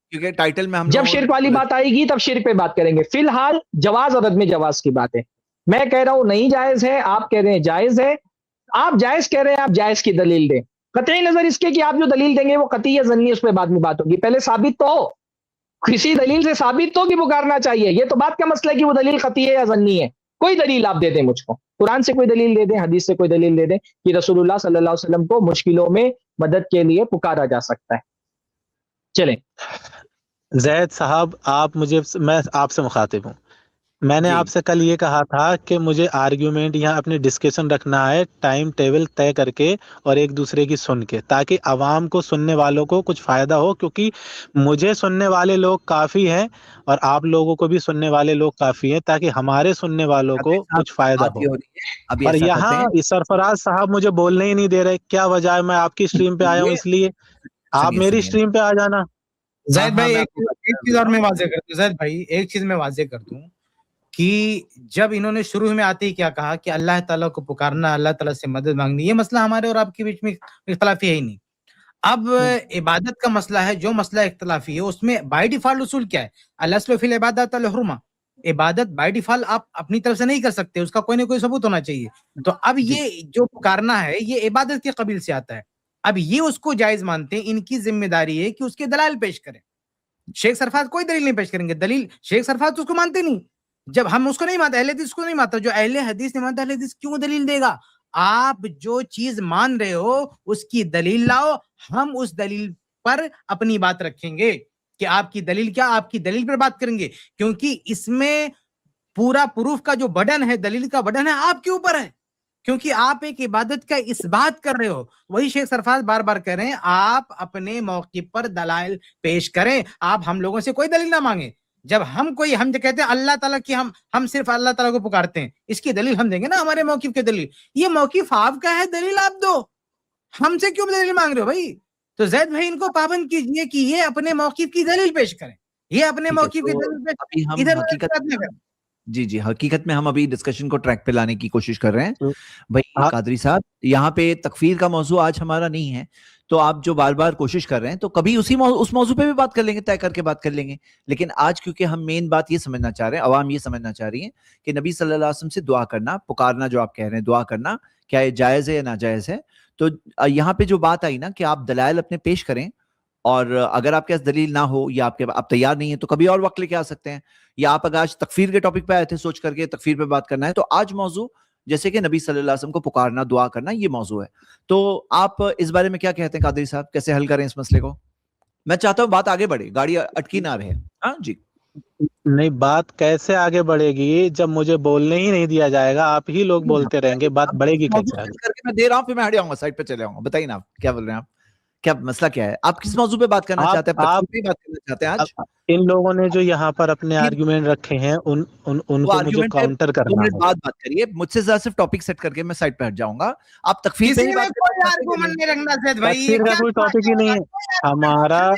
کیونکہ ٹائٹل میں جب شرک والی بات آئے گی تب شرک پہ بات کریں گے. فی الحال جواز اور عدم جواز کی بات ہے. میں کہہ رہا ہوں نہیں جائز ہے, آپ کہہ رہے ہیں جائز ہے. آپ جائز کہہ رہے ہیں, آپ جائز کی دلیل دیں. قطعی نظر اس کے کہ آپ جو دلیل دیں گے وہ قطعی یا ظنی, اس پہ بعد میں بات ہوگی. پہلے ثابت تو ہو, کسی دلیل سے ثابت تو کہ پکارنا چاہیے. یہ تو بات کا مسئلہ ہے کہ وہ دلیل قطعی ہے یا ظنی ہے. کوئی دلیل آپ دے دیں مجھ کو, قرآن سے کوئی دلیل دے دیں, حدیث سے کوئی دلیل دے دیں کہ رسول اللہ صلی اللہ علیہ وسلم کو مشکلوں میں مدد کے لیے پکارا جا سکتا ہے. چلیں زید صاحب, میں آپ سے مخاطب ہوں. میں نے آپ سے کل یہ کہا تھا کہ مجھے آرگیومنٹ یہاں اپنی ڈسکشن رکھنا ہے ٹائم ٹیبل طے کر کے اور ایک دوسرے کی سن کے, تاکہ عوام کو, سننے والوں کو کچھ فائدہ ہو, کیونکہ مجھے سننے والے لوگ کافی ہیں اور آپ لوگوں کو بھی سننے والے لوگ کافی ہیں, تاکہ ہمارے سننے والوں کو کچھ فائدہ ہو. اور یہاں سرفراز صاحب مجھے بولنے ہی نہیں دے رہے. کیا وجہ ہے؟ میں آپ کی اسٹریم پہ آیا ہوں, اس لیے آپ میری اسٹریم پہ آ جانا. زید بھائی ایک چیز اور میں واضح کرتا ہوں, زید بھائی ایک چیز میں واضح کرتا ہوں کہ جب انہوں نے شروع میں آتے ہی کیا کہا کہ اللہ تعالیٰ کو پکارنا, اللہ تعالیٰ سے مدد مانگنی, یہ مسئلہ ہمارے اور آپ کے بیچ میں اختلافی ہے ہی نہیں. اب عبادت کا مسئلہ ہے، جو مسئلہ اختلافی ہے اس میں بائی ڈیفالٹ اصول کیا ہے؟ الاصل فی العبادات الحرمہ، عبادت بائی ڈیفالٹ آپ اپنی طرف سے نہیں کر سکتے، اس کا کوئی نہ کوئی ثبوت ہونا چاہیے. تو اب یہ جو پکارنا ہے یہ عبادت کے قبیل سے آتا ہے. اب یہ اس کو جائز مانتے ہیں، ان کی ذمہ داری ہے کہ اس کے دلائل پیش کریں. شیخ سرفراز کوئی دلیل نہیں پیش کریں گے، دلیل شیخ سرفراز اس کو مانتے نہیں. جب ہم اس کو نہیں مانتے، اہل حدیث اس کو نہیں مانتا، جو اہل حدیث نہیں مانتا، اہل حدیث کیوں دلیل دے گا؟ آپ جو چیز مان رہے ہو اس کی دلیل لاؤ، ہم اس دلیل پر اپنی بات رکھیں گے کہ آپ کی دلیل کیا، آپ کی دلیل پر بات کریں گے، کیونکہ اس میں پورا پروف کا جو برڈن ہے، دلیل کا برڈن ہے آپ کے اوپر ہے، کیونکہ آپ ایک عبادت کا اس بات کر رہے ہو. وہی شیخ سرفراز بار بار کہہ رہے ہیں آپ اپنے موقف پر دلائل پیش کریں، آپ ہم لوگوں سے کوئی دلیل نہ مانگیں. جب ہم جو کہتے ہیں اللہ تعالیٰ کی ہم صرف اللہ تعالیٰ کو پکارتے ہیں، اس کی دلیل ہم دیں گے نا، ہمارے موقف کی دلیل. یہ موقف آپ کا ہے، دلیل آپ دو، ہم سے کیوں دلیل مانگ رہے ہو بھائی؟ تو زید بھائی ان کو پابند کیجئے کہ یہ اپنے موقف کی دلیل پیش کریں، یہ اپنے موقف کی دلیل پیش ابھی ہم ادھر حقیقت نہ کریں. جی حقیقت میں ہم ابھی ڈسکشن کو ٹریک پہ لانے کی کوشش کر رہے ہیں. بھائی آپ قادری صاحب، یہاں پہ تکفیر کا موضوع آج ہمارا نہیں ہے، تو آپ جو بار بار کوشش کر رہے ہیں تو کبھی اس موضوع پہ بھی بات کر لیں گے، طے کر کے بات کر لیں گے. لیکن آج کیونکہ ہم مین بات یہ سمجھنا چاہ رہے ہیں، عوام یہ سمجھنا چاہ رہی ہے کہ نبی صلی اللہ علیہ وسلم سے دعا کرنا، پکارنا جو آپ کہہ رہے ہیں دعا کرنا، کیا یہ جائز ہے یا ناجائز ہے. تو یہاں پہ جو بات آئی نا کہ آپ دلائل اپنے پیش کریں، اور اگر آپ کے پاس دلیل نہ ہو یا آپ تیار نہیں ہیں تو کبھی اور وقت لے کے آ سکتے ہیں. یا آپ اگر آج تکفیر کے ٹاپک پہ آئے تھے سوچ کر کے تکفیر پہ بات کرنا ہے، تو آج موضوع جیسے کہ نبی صلی اللہ علیہ وسلم کو پکارنا، دعا کرنا، یہ موضوع ہے. تو آپ اس بارے میں کیا کہتے ہیں قادری صاحب، کیسے حل کریں اس مسئلے کو؟ میں چاہتا ہوں بات آگے بڑھے، گاڑی اٹکی نہ رہے. ہاں جی نہیں، بات کیسے آگے بڑھے گی جب مجھے بولنے ہی نہیں دیا جائے گا؟ آپ ہی لوگ بولتے رہیں گے، بات بڑھے گی موضوع کیسے آگے؟ سیٹ کر کے میں دے رہا ہوں، پھر میں ہٹ جاؤں گا، سائڈ پہ چلے آؤں گا. بتائیے نا آپ کیا بول رہے ہیں، آپ کیا مسئلہ کیا ہے، آپ کس موضوع پہ بات کرنا چاہتے ہیں؟ آپ تکفیر پہ بات کرنا چاہتے ہیں آج؟ ان لوگوں نے جو یہاں پر اپنے آرگیومنٹ رکھے ہیں ان وہ کو مجھے آرگیومنٹ پہ کاؤنٹر 2 کرنا منٹ ہے. بعد بات کریے، مجھ سے ذرا صرف ٹاپک سیٹ کر کے میں سائڈ پہ ہٹ جاؤں گا. آپ تکفیر پہ کسی ہی میں بات کوئی کرنا آرگومنٹ نہیں رکھنا زید بھائی، یہ تکفیر کا کیا کوئی ٹاپک ہی نہیں ہے ہمارا.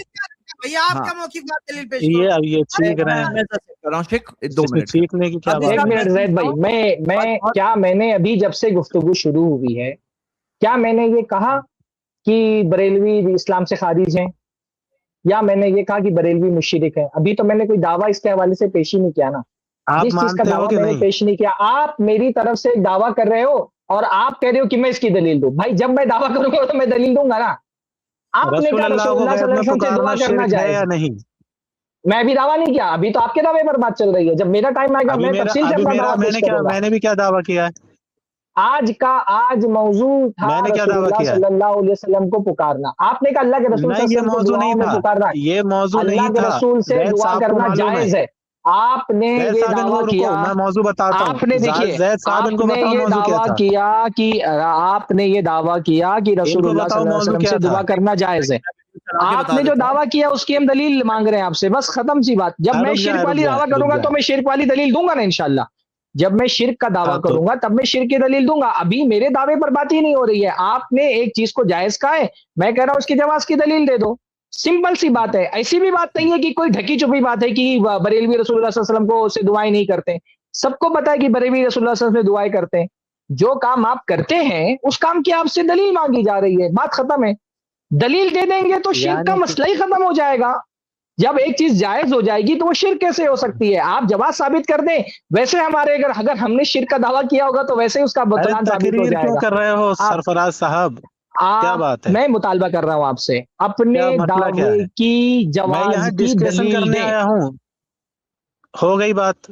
بھیا آپ ہاں کا موقف کا دلیل پیش کرو. یہ اب یہ چیخ رہے میں ہیں، ذرا سیٹ کر رہا ہوں شیخ، 2 اس میں منٹ کا. چیخنے کی کیا اب بات ایک ہے؟ منٹ زید بھائی، میں نے ابھی جب سے گفتگو شروع ہوئی ہے، کیا میں نے یہ کہا کہ بریلوی اسلام سے خارج ہیں، یا میں نے یہ کہا کہ بریلوی مشرک ہے؟ ابھی تو میں نے کوئی دعویٰ اس کے حوالے سے پیش ہی نہیں کیا نا. آپ جس چیز کا مانتے ہو دعویٰ کہ میں نے نہیں؟ پیش نہیں کیا، آپ میری طرف سے دعویٰ کر رہے ہو اور آپ کہہ رہے ہو کہ میں اس کی دلیل دوں. بھائی جب میں دعویٰ کروں گا تو میں دلیل دوں گا نا. آپ نے رسول کہا اللہ رسول کو اللہ صلی غیب اللہ میں علیہ وسلم سے دعا پکارنا کرنا شرک ہے جائز یا ہے. نہیں؟ میں ابھی دعویٰ نہیں کیا، ابھی تو آپ کے دعوے پر بات چل رہی ہے. جب میرا ٹائم آئے گا میں تفصیل سے اپنا دعویٰ پیش کروں گا. میں نے بھی کیا دعویٰ کیا ہے؟ آج موضوع تھا میں نے کیا رسول دعویٰ اللہ کیا ہے؟ صلی اللہ علیہ وسلم کو پکارنا. آپ نے کہا اللہ کے رسول صلی نہیں، اللہ یہ علیہ وسلم کو موضوع نہیں دعاؤں میں تھا، پکارنا. یہ موضوع اللہ نہیں کے تھا. رسول سے زید دعا صاحب کو کرنا معلوم ہے. جائز ہے. آپ نے زید یہ صاحب ان دعویٰ کو کیا، رکو، میں موضوع بتاتا ہوں. آپ نے دیکھیے زید صاحب ان آپ کو نے بتاؤ یہ موضوع کیا دعویٰ تھا. کیا کہ آپ نے یہ دعویٰ کیا کہ ان رسول کو اللہ صلی بتاؤ اللہ علیہ موضوع وسلم کیا سے تھا. دعا کرنا جائز ہے. آپ نے جو دعویٰ کیا اس کی ہم دلیل مانگ رہے ہیں آپ سے، بس ختم سی بات. جب میں شرک والی دعویٰ کروں گا تو میں شرک والی دلیل دوں گا نا انشاءاللہ. جب میں شرک کا دعویٰ تو کروں گا تب میں شرک کی دلیل دوں گا. ابھی میرے دعوے پر بات ہی نہیں ہو رہی ہے. آپ نے ایک چیز کو جائز کہا ہے، میں کہہ رہا ہوں اس کی جواز کی دلیل دے دو. سمپل سی بات ہے. ایسی بھی بات نہیں ہے کہ کوئی ڈھکی چھپی بات ہے کہ بریلوی رسول اللہ صلی اللہ علیہ وسلم کو سے دعائیں نہیں کرتے. سب کو پتا ہے کہ بریلوی رسول اللہ صلی اللہ علیہ وسلم سے دعائیں کرتے ہیں. جو کام آپ کرتے ہیں اس کام کی آپ سے دلیل مانگی جا رہی ہے، بات ختم ہے. دلیل دے دیں گے تو شرک کا یعنی مسئلہ ہی ختم ہو جائے گا. جب ایک چیز جائز ہو جائے گی تو وہ شرک کیسے ہو سکتی ہے؟ آپ جواز ثابت کر دیں. ویسے ہمارے اگر ہم نے شرک کا دعویٰ کیا ہوگا تو ویسے ہی اس کا ارے بطلان ثابت ہو تقریر جائے کیوں گا. کر رہے ہو آپ سرفراز صاحب؟ کیا بات ہے؟ میں مطالبہ کر رہا ہوں آپ سے اپنے کیا مسئلہ کیا دعوے ہے؟ کی میں جواز یہاں کی ڈسکشن دلیل کرنے دیں. آیا ہوں. ہو گئی بات.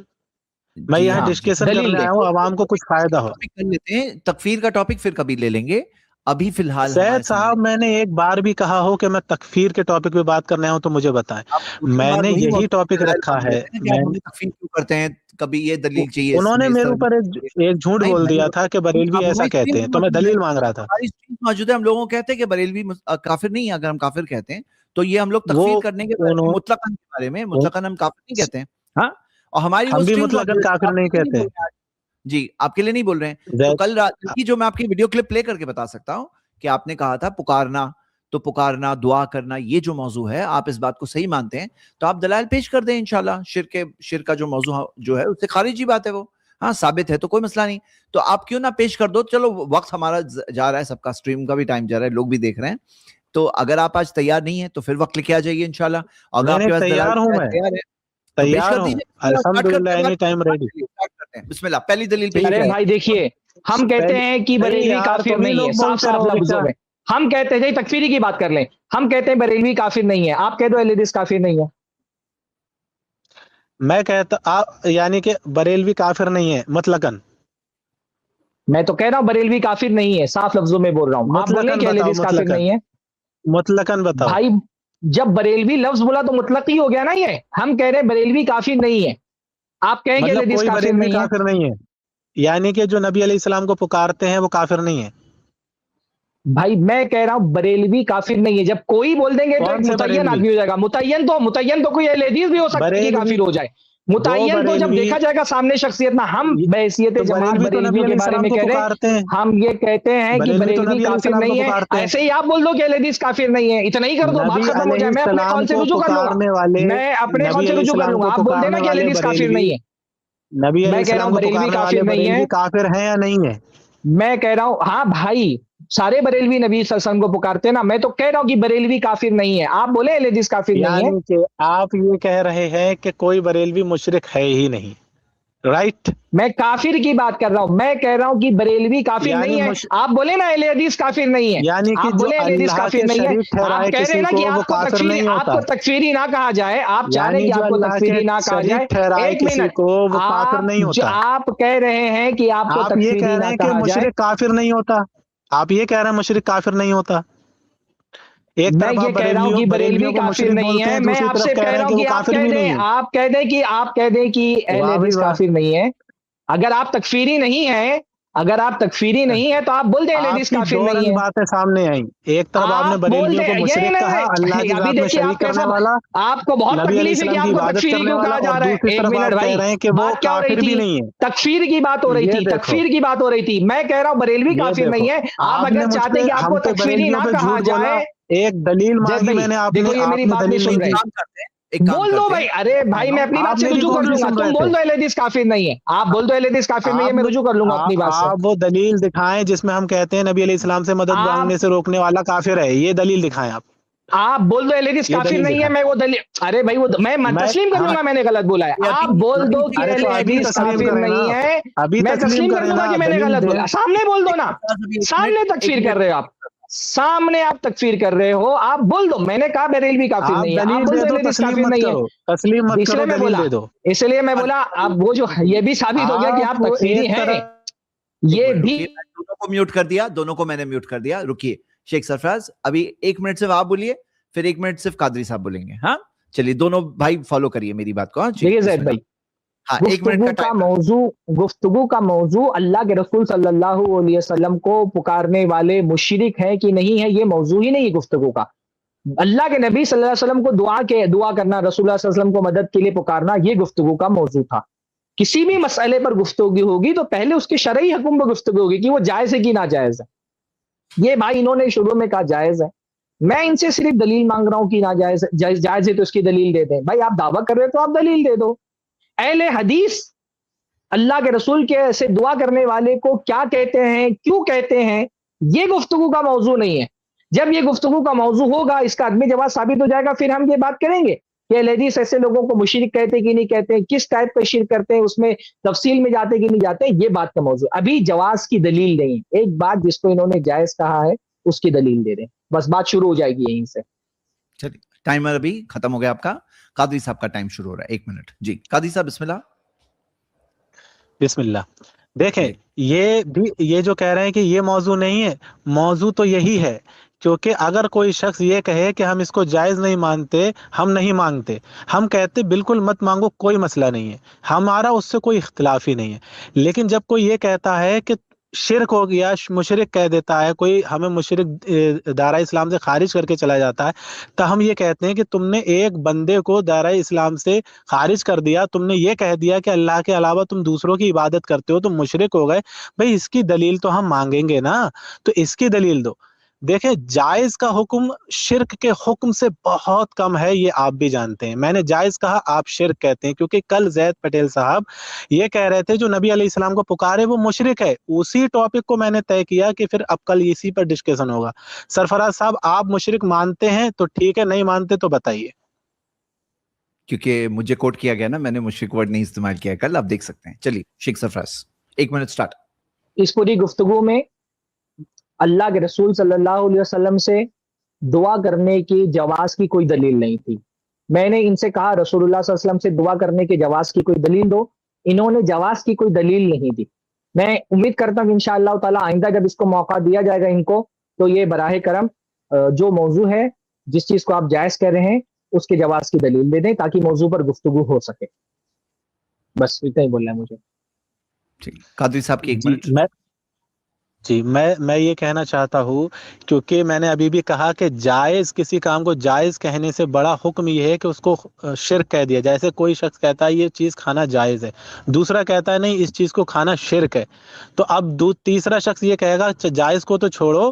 میں جی یہاں ہاں ڈسکشن دلیل کرنے دیں. آیا ہوں، عوام کو کچھ فائدہ ہو. ٹاپک کر لیتے ہیں، تکفیر کا ٹاپک پھر کبھی لے لیں گے. ابھی فی الحال سید ہمارے صاحب سامنے میں نے ایک بار بھی کہا ہو کہ میں تکفیر کے ٹاپک پہ بات کرنے آیا ہوں تو مجھے بتائیں. آپ دوسری میں بار نے وہی یہی موضوع ٹاپک دلائل رکھا مانگ ہے. رہے تھے نا کہ آپ ہمیں تکفیر کیوں کرتے ہیں، کبھی یہ دلیل چاہیے، اس انہوں نے میں اس میرے طرح اوپر ایک جھوٹ نہیں بول بھائی، دیا تھا کہ بریلوی اب ایسا ہماری کہتے اسٹریم ہیں تو میں موجود ہے، دلیل مانگ رہا تھا. ہماری اسٹریم موجود ہے. ہم لوگوں کو کہتے ہیں کہ بریلوی کافر نہیں ہے. اگر ہم کافر کہتے ہیں تو یہ ہم لوگ وہ تکفیر کرنے کے بارے میں، انہوں مطلقاً کے بارے میں، مطلقاً ہم کافر نہیں کہتے ہیں. ہاں، اور ہماری وہ ہم بھی اسٹریمز مطلقاً موجود ہے. کافر آپ نہیں کے لیے نہیں کہتے. بول رہے ہیں جی، آپ کے لیے نہیں بول رہے ہیں. تو زید کل رات کی جو میں آپ کی ویڈیو کلپ پلے کر کے بتا سکتا ہوں کہ آپ نے کہا تھا پکارنا، تو پکارنا، دعا کرنا، یہ جو موضوع ہے آپ اس بات کو صحیح مانتے ہیں تو آپ دلائل پیش کر دیں انشاءاللہ. شرک کا جو موضوع جو ہے اس سے خارجی بات ہے، وہ ہاں ثابت ہے تو کوئی مسئلہ نہیں. تو آپ کیوں نہ پیش کر دو. چلو وقت ہمارا جا رہا ہے، سب کا اسٹریم کا بھی ٹائم جا رہا ہے، لوگ بھی دیکھ رہے ہیں. تو اگر آپ آج تیار نہیں ہیں تو پھر وقت لے کے آ جائیے انشاءاللہ. اگر آپ کے پاس تیار ہوں میں، تیار ہوں الحمدللہ، اینی ٹائم ریڈی. بسم اللہ. پہلی دلیل پہ ارے بھائی دیکھیے، ہم کہتے ہیں کہ بریلوی کافر نہیں ہے، صاف صاف لفظوں میں ہم کہتے ہیں، تکفیری کی بات کر لیں، ہم کہتے ہیں بریلوی کافر نہیں ہے، آپ کہہ دو اہل حدیث کافر نہیں ہے. میں کہتا یعنی کہ بریلوی کافر نہیں ہے مطلقاً. میں تو کہہ رہا ہوں بریلوی کافر نہیں ہے، صاف لفظوں میں بول رہا ہوں. آپ بولیں کہ اہل حدیث کافر نہیں ہے. مطلقاً بتاؤ بھائی جب بریلوی لفظ بولا تو مطلق ہی ہو گیا نا. یہ ہم کہہ رہے ہیں بریلوی کافر نہیں ہے، آپ کہیں گے اہل حدیث کوئی کافر بریلوی نہیں ہے. کافر نہیں ہے، یعنی کہ جو نبی علیہ السلام کو پکارتے ہیں وہ کافر نہیں ہے. بھائی میں کہہ رہا ہوں بریلوی کافر نہیں ہے. جب کوئی بول دیں گے تو کون ایک سے متعین بریلوی؟ آدمی ہو جائے گا. متعین تو کوئی اہل حدیث بھی ہو سکتا ہے کہ بریلوی کافر ہو جائے. متعین تو جب دیکھا جائے گا سامنے شخصیت نہ. ہم بحیثیت تو جماعت بریلوی تو نبی بریلویوں کے علیہ بارے السلام میں کو کہہ رہے ہیں. پکارتے ہیں، ہم یہ کہتے ہیں کہ بریلوی تو بریلوی نبی علیہ کافر السلام کو نہیں ہے. پکارتے ہیں. ایسے ہی آپ بول دو کہ اہل حدیث کافر نہیں ہے، اتنا ہی کر دو، بات نبی ختم ہو علیہ جائے. میں اپنے قول السلام سے کو رجوع کر لوں گا، پکارنے والے، میں اپنے قول نبی سے علیہ رجوع کر السلام لوں گا. کو آپ بول دینا پکارنے کہ اہل والے حدیث کافر بریلوی، نہیں ہے. نبی علیہ میں کہہ رہا السلام ہوں کو بریلوی پکارنے کافر والے نہیں ہے. بریلوی کافر ہیں یا نہیں ہیں؟ میں کہہ رہا ہوں ہاں بھائی سارے بریلوی نبی صلی اللہ علیہ وسلم کو پکارتے ہیں نا. میں تو کہہ رہا ہوں کہ بریلوی کافر نہیں ہے. آپ بولے اہل حدیث کافر نہیں ہے. یعنی کہ آپ یہ کہہ رہے ہیں کہ کوئی بریلوی مشرک ہے ہی نہیں، رائٹ؟ میں کافر کی بات کر رہا ہوں. میں کہہ رہا ہوں کہ بریلوی کافر یعنی نہیں ہے. آپ بولے نا اہل حدیث کافر نہیں ہے. یعنی کہ آپ جو بولے اہل حدیث اللہ کافر کے نہیں ہے. شریک ٹھہرائے آپ کہہ رہے کسی ہیں نا کو کہ وہ آپ کو کافر نہیں ہوتا. تکفیری نہ کہا جائے. آپ چاہ رہے ہیں یعنی کہ جو آپ کو اللہ کے تکفیری نہ کہا جائے. شریک ٹھہرائے ایک کسی منٹ، کو وہ کافر نہیں ہوتا. آپ کہہ رہے ہیں کہ آپ کو آپ یہ تکفیری کہہ رہے نہ ہیں کہ کہا جائے. مشرک کافر نہیں ہوتا، آپ یہ کہہ رہے ہیں مشرک کافر نہیں ہوتا. ایک میں طرف آپ یہ کہہ رہا ہوں کہ بریلویوں بریلوی کو کافر مشرک نہیں بولتے ہے. ہیں، میں دوسری آپ طرف سے کہہ کہہ رہے رہا ہیں ہوں کہ وہ کہ آپ کافر کہہ بھی دیں، نہیں ہے. آپ کہہ دیں کہ اہل واہ بھائی حدیث واہ. کافر نہیں ہے. اگر آپ تکفیری نہیں ہیں، اگر آپ تکفیری نہیں ہے تو آپ بول دیں اہل آپ حدیث کی کافر دو نہیں رنگ ہے. باتیں سامنے آئیں. ایک طرف آپ نے آپ بول بریلویوں دیں کو یہ مشرک کہا، اللہ کی ابھی ذات میں دیکھیے شریک آپ کے کرنے ساتھ والا، آپ کو بہت نبی علیہ تکلیف ہے کہ السلام آپ کی کو عبادت تکفیری کرنے کیوں والا، کہا اور جا رہا ہے. دوسری ایک طرف منٹ آپ کہہ بھائی، رہے ہیں کہ وہ بات کیا ہو رہی کافر بھی تھی؟ نہیں ہے. تکفیر کی بات ہو رہی یہ تھی، دیکھو، تکفیر کی بات ہو رہی تھی. میں کہہ رہا ہوں بریلوی یہ کافر دیکھو، نہیں ہے. آپ آپ نے اگر مجھ چاہتے پہ، ہیں کہ آپ ہم کو پہ تکفیری بریلویوں نہ پہ کہا جھوٹ بولا. جائے. ایک دلیل زید مانگی بھائی میں نے، دیکھو یہ آپ میری نے بات نہیں دلیل سن نہیں رہے. دی. بول دو بھائی. ارے بھائی میں اپنی بات آپ سے میری رجوع کر کون لوں سی گا. سن تم رہے بول تھے؟ دو اہل حدیث کافر نہیں ہے. آپ بول دو اہل حدیث کافر نہیں ہے، میں رجوع کر لوں گا اپنی بات سے. آپ وہ دلیل دکھائیں جس میں ہم کہتے ہیں نبی علیہ السلام سے مدد آپ مانگنے سے روکنے والا کافر ہے. یہ دلیل دکھائیں آپ. آپ بول دو اہل حدیث یہ کافر دلیل نہیں ہے. دکھائیں. میں وہ دلیل، ارے بھائی وہ میں تسلیم کر لوں گا میں نے غلط بولا ہے. یہ آپ ابھی بول دو کہ ارے اہل تو ابھی حدیث تسلیم کافر کریں نا، نہیں ہے. ابھی میں تسلیم کر کریں لوں گا نا، کہ میں نے دلیل غلط دیں. بولا. سامنے بول دو نا، سامنے تکفیر کر رہے ہو آپ. سامنے آپ تکفیر کر رہے ہو. آپ بول دو میں نے کہا بریلوی کافر آپ نہیں ہے. آپ دلیل بول دے دو دو، اہل حدیث تسلیم کافر مت نہیں ہے. کرو، تسلیم مت اس لیے کرو، میں دلیل بولا، دے دو. اس لیے میں بولا اب وہ جو یہ بھی ثابت ہو گیا کہ آپ تکفیری ایک ہیں. طرح یہ بھی دونوں کو میوٹ کر دیا، دونوں کو میں نے میوٹ کر دیا. رکیے شیخ سرفراز، ابھی 1 منٹ صرف آپ بولیے، پھر 1 منٹ صرف قادری صاحب بولیں گے. ہاں چلیے دونوں بھائی فالو کریے میری بات کو. ہاں جی دیکھیے بسم زید اللہ. بھائی، ہاں 1 منٹ گفتگو کا موضوع اللہ کے رسول صلی اللہ علیہ وسلم کو پکارنے والے مشرک ہیں کہ نہیں ہے، یہ موضوع ہی نہیں ہے گفتگو کا. اللہ کے نبی صلی اللہ علیہ وسلم کو دعا کرنا، رسول اللہ صلی اللہ علیہ وسلم کو مدد کے لیے پکارنا، یہ گفتگو کا موضوع تھا. کسی بھی مسئلے پر گفتگو ہوگی تو پہلے اس کے شرعی حکم پر گفتگو ہوگی کہ وہ جائز ہے کہ ناجائز ہے. یہ بھائی انہوں نے شروع میں کہا جائز ہے. میں ان سے صرف دلیل مانگ رہا ہوں کہ ناجائز جائز ہے تو اس کی دلیل دے دیں. بھائی آپ دعویٰ کر رہے تو آپ دلیل دے دو. اہل حدیث اللہ کے رسول کے سے دعا کرنے والے کو کیا کہتے ہیں، کیوں کہتے ہیں، یہ گفتگو کا موضوع نہیں ہے. جب یہ گفتگو کا موضوع ہوگا، اس کا عدمی جواز ثابت ہو جائے گا، پھر ہم یہ بات کریں گے کہ اہل حدیث ایسے لوگوں کو مشرک کہتے کہ نہیں کہتے، کس ٹائپ کا شرک کرتے ہیں، اس میں تفصیل میں جاتے کہ نہیں جاتے. یہ بات کا موضوع. ابھی جواز کی دلیل نہیں. ایک بات جس کو انہوں نے جائز کہا ہے اس کی دلیل دے دیں، بس بات شروع ہو جائے گی یہیں سے. چلیے ٹائمر ابھی ختم ہو گیا آپ کا. قادری صاحب کا ٹائم شروع ہو رہا ہے. 1 منٹ جی قادری صاحب بسم اللہ. بسم اللہ. دیکھیں یہ جو کہہ رہے ہیں کہ یہ موضوع نہیں ہے، موضوع تو یہی ہے. کیونکہ اگر کوئی شخص یہ کہے کہ ہم اس کو جائز نہیں مانتے، ہم نہیں مانگتے، ہم کہتے بالکل مت مانگو، کوئی مسئلہ نہیں ہے، ہمارا اس سے کوئی اختلاف ہی نہیں ہے. لیکن جب کوئی یہ کہتا ہے کہ شرک ہو گیا، مشرک کہہ دیتا ہے کوئی، ہمیں مشرک دائرہ اسلام سے خارج کر کے چلا جاتا ہے، تو ہم یہ کہتے ہیں کہ تم نے ایک بندے کو دائرہ اسلام سے خارج کر دیا، تم نے یہ کہہ دیا کہ اللہ کے علاوہ تم دوسروں کی عبادت کرتے ہو، تم مشرک ہو گئے. بھئی اس کی دلیل تو ہم مانگیں گے نا، تو اس کی دلیل دو. دیکھیں جائز کا حکم شرک کے حکم سے بہت کم ہے، یہ آپ بھی جانتے ہیں. میں نے جائز کہا، آپ شرک کہتے ہیں، کیونکہ کل زید پٹیل صاحب یہ کہہ رہے تھے جو نبی علیہ السلام کو پکارے وہ مشرک ہے. اسی ٹاپک کو میں نے طے کیا کہ پھر اب کل اسی پر ڈسکشن ہوگا. سرفراز صاحب آپ مشرک مانتے ہیں تو ٹھیک ہے، نہیں مانتے تو بتائیے. کیونکہ مجھے کوٹ کیا گیا نا، میں نے مشرک ورڈ نہیں استعمال کیا کل، آپ دیکھ سکتے ہیں. چلیے شیخ سرفراز 1 منٹ سٹارٹ. اس پوری گفتگو میں اللہ کے رسول صلی اللہ علیہ وسلم سے دعا کرنے کی جواز کی کوئی دلیل نہیں تھی. میں نے ان سے کہا رسول اللہ صلی اللہ علیہ وسلم سے دعا کرنے کے جواز کی کوئی دلیل دو. انہوں نے جواز کی کوئی دلیل نہیں دی. میں امید کرتا ہوں انشاءاللہ تعالی آئندہ جب اس کو موقع دیا جائے گا ان کو، تو یہ براہ کرم جو موضوع ہے، جس چیز کو آپ جائز کہہ رہے ہیں، اس کے جواز کی دلیل دے دیں تاکہ موضوع پر گفتگو ہو سکے. بس اتنا ہی بولنا ہے مجھے. ٹھیک، قادری صاحب کی 1 منٹ. میں یہ کہنا چاہتا ہوں، کیونکہ میں نے ابھی بھی کہا کہ جائز کسی کام کو جائز کہنے سے بڑا حکم یہ ہے کہ اس کو شرک کہہ دیا. جیسے کوئی شخص کہتا ہے یہ چیز کھانا جائز ہے، دوسرا کہتا ہے نہیں اس چیز کو کھانا شرک ہے، تو اب تیسرا شخص یہ کہے گا جائز کو تو چھوڑو،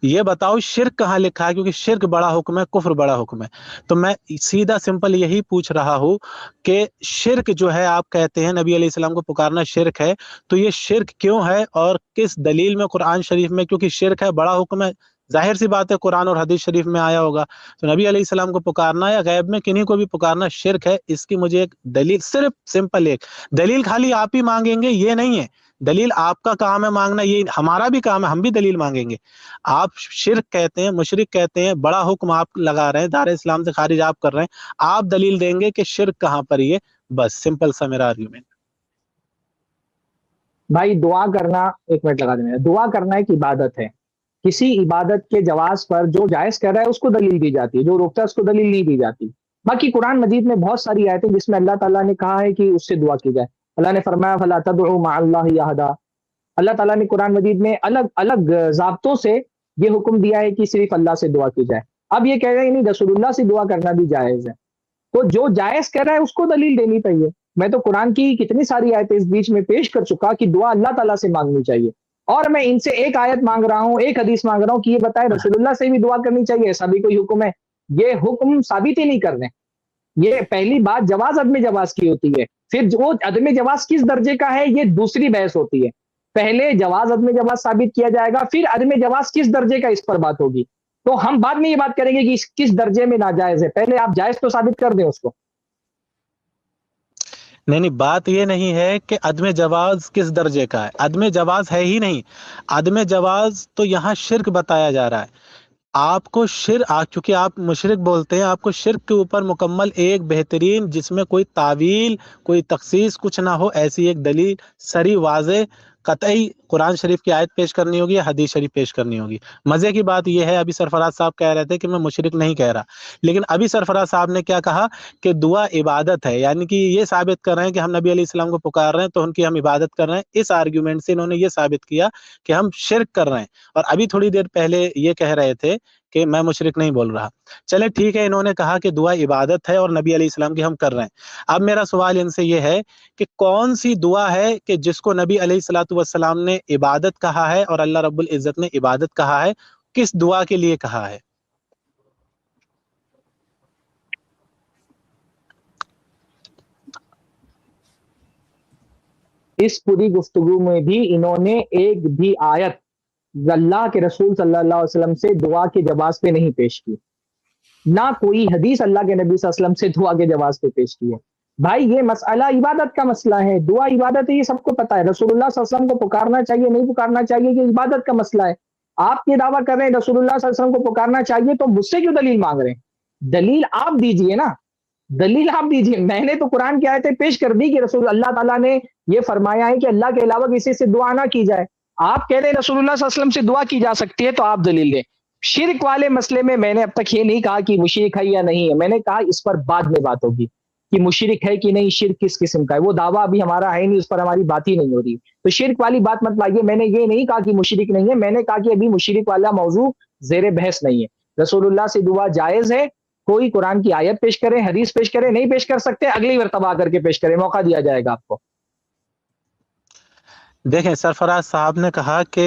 یہ بتاؤ شرک کہاں لکھا ہے، کیونکہ شرک بڑا حکم ہے، کفر بڑا حکم ہے. تو میں سیدھا سمپل یہی پوچھ رہا ہوں کہ شرک جو ہے آپ کہتے ہیں نبی علیہ السلام کو پکارنا شرک ہے، تو یہ شرک کیوں ہے اور کس دلیل میں قرآن شریف میں؟ کیونکہ شرک ہے، بڑا حکم ہے، ظاہر سی بات ہے قرآن اور حدیث شریف میں آیا ہوگا. تو نبی علیہ السلام کو پکارنا یا غیب میں کنہیں کو بھی پکارنا شرک ہے. اس کی مجھے ایک دلیل، صرف سمپل ایک دلیل. خالی آپ ہی مانگیں گے یہ نہیں ہے دلیل، آپ کا کام ہے مانگنا، یہ ہمارا بھی کام ہے، ہم بھی دلیل مانگیں گے. آپ شرک کہتے ہیں، مشرک کہتے ہیں، بڑا حکم آپ لگا رہے ہیں، دار اسلام سے خارج آپ کر رہے ہیں، آپ دلیل دیں گے کہ شرک کہاں پر یہ. بس سمپل سا میرا آرگیومنٹ. بھائی دعا کرنا، 1 منٹ لگا دیں، دعا کرنا ایک عبادت ہے. کسی عبادت کے جواز پر جو جائز کر رہا ہے اس کو دلیل دی جاتی ہے، جو روکتا ہے اس کو دلیل نہیں دی جاتی. باقی قرآن مجید میں بہت ساری آیتیں جس میں اللہ تعالیٰ نے کہا ہے کہ اس سے دعا کی جائے. اللہ نے فرمایا فلا تدعوا مع اللہ احدا. اللہ تعالیٰ نے قرآن مجید میں الگ الگ ضابطوں سے یہ حکم دیا ہے کہ صرف اللہ سے دعا کی جائے. اب یہ کہہ رہے ہیں نہیں رسول اللہ سے دعا کرنا بھی جائز ہے، تو جو جائز کر رہا ہے اس کو دلیل دینی چاہیے. میں تو قرآن کی کتنی ساری آیتیں اس بیچ میں پیش کر چکا کہ دعا اللہ تعالیٰ سے مانگنی چاہیے، اور میں ان سے ایک آیت مانگ رہا ہوں، ایک حدیث مانگ رہا ہوں کہ یہ بتائے رسول اللہ سے بھی دعا کرنی چاہیے، ایسا بھی کوئی حکم ہے؟ یہ حکم ثابت ہی نہیں کر رہے. یہ پہلی بات جواز عدم جواز کی ہوتی ہے، پھر وہ عدم جواز کس درجے کا ہے یہ دوسری بحث ہوتی ہے. پہلے جواز عدم جواز ثابت کیا جائے گا، پھر عدم جواز کس درجے کا اس پر بات ہوگی. تو ہم بعد میں یہ بات کریں گے کہ کس درجے میں ناجائز ہے، پہلے آپ جائز تو ثابت کر دیں اس کو. نہیں، بات یہ نہیں ہے کہ عدم جواز کس درجے کا ہے، عدم جواز ہے ہی نہیں. عدم جواز تو یہاں شرک بتایا جا رہا ہے. آپ کو چونکہ آپ مشرک بولتے ہیں، آپ کو شرک کے اوپر مکمل ایک بہترین، جس میں کوئی تعویل کوئی تخصیص کچھ نہ ہو، ایسی ایک دلیل سری واضح قطعی قرآن شریف کی آیت پیش کرنی ہوگی یا حدیث شریف پیش کرنی ہوگی. مزے کی بات یہ ہے، ابھی سرفراز صاحب کہہ رہے تھے کہ میں مشرک نہیں کہہ رہا، لیکن ابھی سرفراز صاحب نے کیا کہا کہ دعا عبادت ہے، یعنی کہ یہ ثابت کر رہے ہیں کہ ہم نبی علیہ السلام کو پکار رہے ہیں تو ان کی ہم عبادت کر رہے ہیں. اس آرگیومنٹ سے انہوں نے یہ ثابت کیا کہ ہم شرک کر رہے ہیں، اور ابھی تھوڑی دیر پہلے یہ کہہ رہے تھے کہ میں مشرک نہیں بول رہا. چلے ٹھیک ہے، انہوں نے کہا کہ دعا عبادت ہے اور نبی علیہ السلام کی ہم کر رہے ہیں. اب میرا سوال ان سے یہ ہے کہ کون سی دعا ہے کہ جس کو نبی علیہ الصلوۃ والسلام نے عبادت کہا ہے اور اللہ رب العزت نے عبادت کہا ہے؟ کس دعا کے لیے کہا ہے؟ اس پوری گفتگو میں بھی انہوں نے ایک بھی آیت اللہ کے رسول صلی اللہ علیہ وسلم سے دعا کے جواز پہ نہیں پیش کی، نہ کوئی حدیث اللہ کے نبی صلی اللہ علیہ وسلم سے دعا کے جواز پہ پیش کی ہے. بھائی یہ مسئلہ عبادت کا مسئلہ ہے، دعا عبادت ہے، یہ سب کو پتا ہے. رسول اللہ صلی اللہ علیہ وسلم کو پکارنا چاہیے نہیں پکارنا چاہیے یہ عبادت کا مسئلہ ہے. آپ یہ دعویٰ کر رہے ہیں رسول اللہ صلی اللہ علیہ وسلم کو پکارنا چاہیے، تو مجھ سے کیوں دلیل مانگ رہے ہیں؟ دلیل آپ دیجئے نا، دلیل آپ دیجئے. میں نے تو قرآن کی آیتیں پیش کر دی کہ رسول اللہ تعالیٰ نے یہ فرمایا ہے کہ اللہ کے علاوہ کسی سے دعا نہ کی جائے. آپ کہہ رہے ہیں رسول اللہ صلی اللہ علیہ وسلم سے دعا کی جا سکتی ہے، تو آپ دلیل دیں. شرک والے مسئلے میں نے اب تک یہ نہیں کہا کہ مشرک ہے یا نہیں ہے، میں نے کہا اس پر بعد میں بات ہوگی کہ مشرک ہے کہ نہیں، شرک کس قسم کا ہے، وہ دعویٰ ابھی ہمارا ہے نہیں، اس پر ہماری بات ہی نہیں ہو رہی. تو شرک والی بات مت لائیے. میں نے یہ نہیں کہا کہ مشرک نہیں ہے، میں نے کہا کہ ابھی مشرک والا موضوع زیر بحث نہیں ہے. رسول اللہ سے دعا جائز ہے، کوئی قرآن کی آیت پیش کرے، حدیث پیش کرے. نہیں پیش کر سکتے اگلی مرتبہ کر کے پیش کرے، موقع دیا جائے گا آپ کو. دیکھیں سرفراز صاحب نے کہا کہ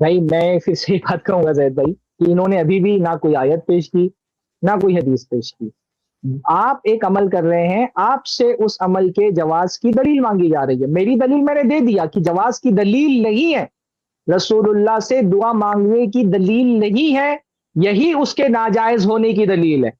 بھائی میں پھر سے بات کہوں گا زید بھائی کہ انہوں نے ابھی بھی نہ کوئی آیت پیش کی نہ کوئی حدیث پیش کی. آپ ایک عمل کر رہے ہیں, آپ سے اس عمل کے جواز کی دلیل مانگی جا رہی ہے. میری دلیل میں نے دے دیا کہ جواز کی دلیل نہیں ہے, رسول اللہ سے دعا مانگنے کی دلیل نہیں ہے, یہی اس کے ناجائز ہونے کی دلیل ہے.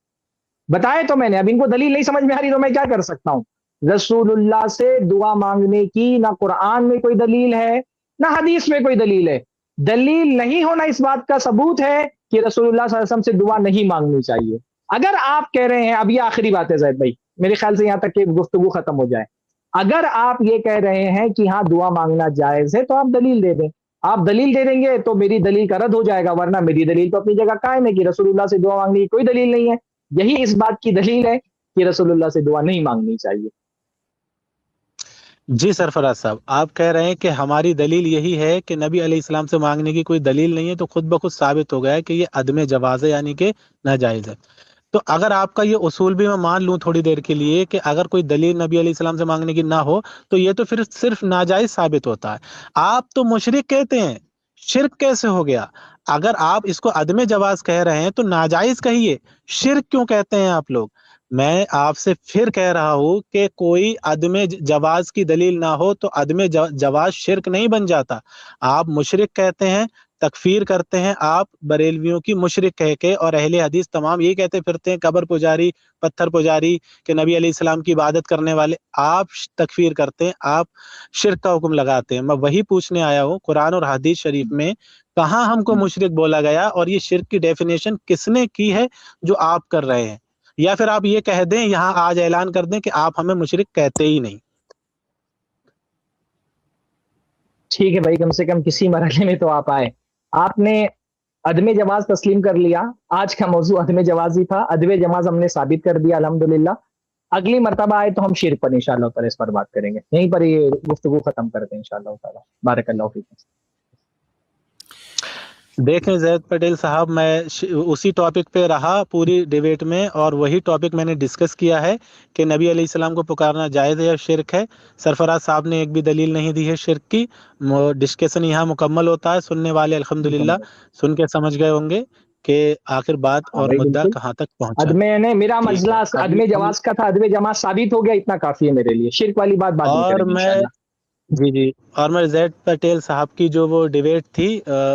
بتائے تو میں نے, اب ان کو دلیل نہیں سمجھ میں آ رہی تو میں کیا کر سکتا ہوں. رسول اللہ سے دعا مانگنے کی نہ قرآن میں کوئی دلیل ہے نہ حدیث میں کوئی دلیل ہے. دلیل نہیں ہونا اس بات کا ثبوت ہے کہ رسول اللہ صلی اللہ علیہ وسلم سے دعا نہیں مانگنی چاہیے. اگر آپ کہہ رہے ہیں, اب یہ آخری بات ہے زید بھائی, میرے خیال سے یہاں تک کہ گفتگو ختم ہو جائے, اگر آپ یہ کہہ رہے ہیں کہ ہاں دعا مانگنا جائز ہے تو آپ دلیل دے دیں. آپ دلیل دے دیں گے تو میری دلیل کا رد ہو جائے گا, ورنہ میری دلیل تو اپنی جگہ قائم ہے کہ رسول اللہ سے دعا مانگنے کی کوئی دلیل نہیں ہے. یہی اس بات کی دلیل ہے کہ رسول اللہ سے دعا نہیں مانگنی چاہیے. جی سرفراز صاحب, آپ کہہ رہے ہیں کہ ہماری دلیل یہی ہے کہ نبی علیہ السلام سے مانگنے کی کوئی دلیل نہیں ہے, تو خود بخود ثابت ہو گیا ہے کہ یہ عدم جواز ہے, یعنی کہ ناجائز ہے. تو اگر آپ کا یہ اصول بھی میں مان لوں تھوڑی دیر کے لیے کہ اگر کوئی دلیل نبی علیہ السلام سے مانگنے کی نہ ہو تو یہ تو پھر صرف ناجائز ثابت ہوتا ہے. آپ تو مشرک کہتے ہیں, شرک کیسے ہو گیا؟ اگر آپ اس کو عدم جواز کہہ رہے ہیں تو ناجائز کہیے, شرک کیوں کہتے ہیں آپ لوگ؟ میں آپ سے پھر کہہ رہا ہوں کہ کوئی عدم جواز کی دلیل نہ ہو تو عدم جواز شرک نہیں بن جاتا. آپ مشرک کہتے ہیں, تکفیر کرتے ہیں آپ بریلویوں کی مشرک کہہ کے, اور اہل حدیث تمام یہ کہتے پھرتے ہیں قبر پجاری, پتھر پجاری, کہ نبی علیہ السلام کی عبادت کرنے والے. آپ تکفیر کرتے ہیں, آپ شرک کا حکم لگاتے ہیں. میں وہی پوچھنے آیا ہوں, قرآن اور حدیث شریف میں کہاں ہم کو مشرک بولا گیا, اور یہ شرک کی ڈیفینیشن کس نے کی ہے جو آپ کر رہے ہیں؟ یا پھر آپ یہ کہہ دیں, یہاں آج اعلان کر دیں کہ آپ ہمیں مشرک کہتے ہی نہیں. ٹھیک ہے بھائی, کم سے کم کسی مرحلے میں تو آپ آئے. آپ نے عدم جواز تسلیم کر لیا, آج کا موضوع عدم جواز ہی تھا, عدم جواز ہم نے ثابت کر دیا الحمدللہ. اگلی مرتبہ آئے تو ہم شرک پر انشاءاللہ تعالی اس پر بات کریں گے. یہیں پر یہ گفتگو ختم کرتے ہیں انشاءاللہ تعالی. بارک اللہ فیکم. دیکھیں زید پٹیل صاحب, میں اسی ٹاپک پہ رہا پوری ڈیبیٹ میں, اور وہی ٹاپک میں نے ڈسکس کیا ہے کہ نبی علیہ السلام کو پکارنا جائز ہے یا شرک ہے. سرفراز صاحب نے ایک بھی دلیل نہیں دی ہے شرک کی. ڈسکشن یہاں مکمل ہوتا ہے, سننے والے الحمدللہ سن کے سمجھ گئے ہوں گے کہ آخر بات ہاں اور بھائی مدعا بالکل, کہاں تک پہنچا. عدم نے میرا ٹھیک مسئلہ ہے, عدم جواز کا تھا, عدم جواز ثابت ہو گیا, اتنا کافی ہے میرے لیے. شرک والی بات بعد میں اور کریں گے میں انشاءاللہ. جی, اور میں زید پٹیل صاحب کی جو وہ ڈیبیٹ تھی,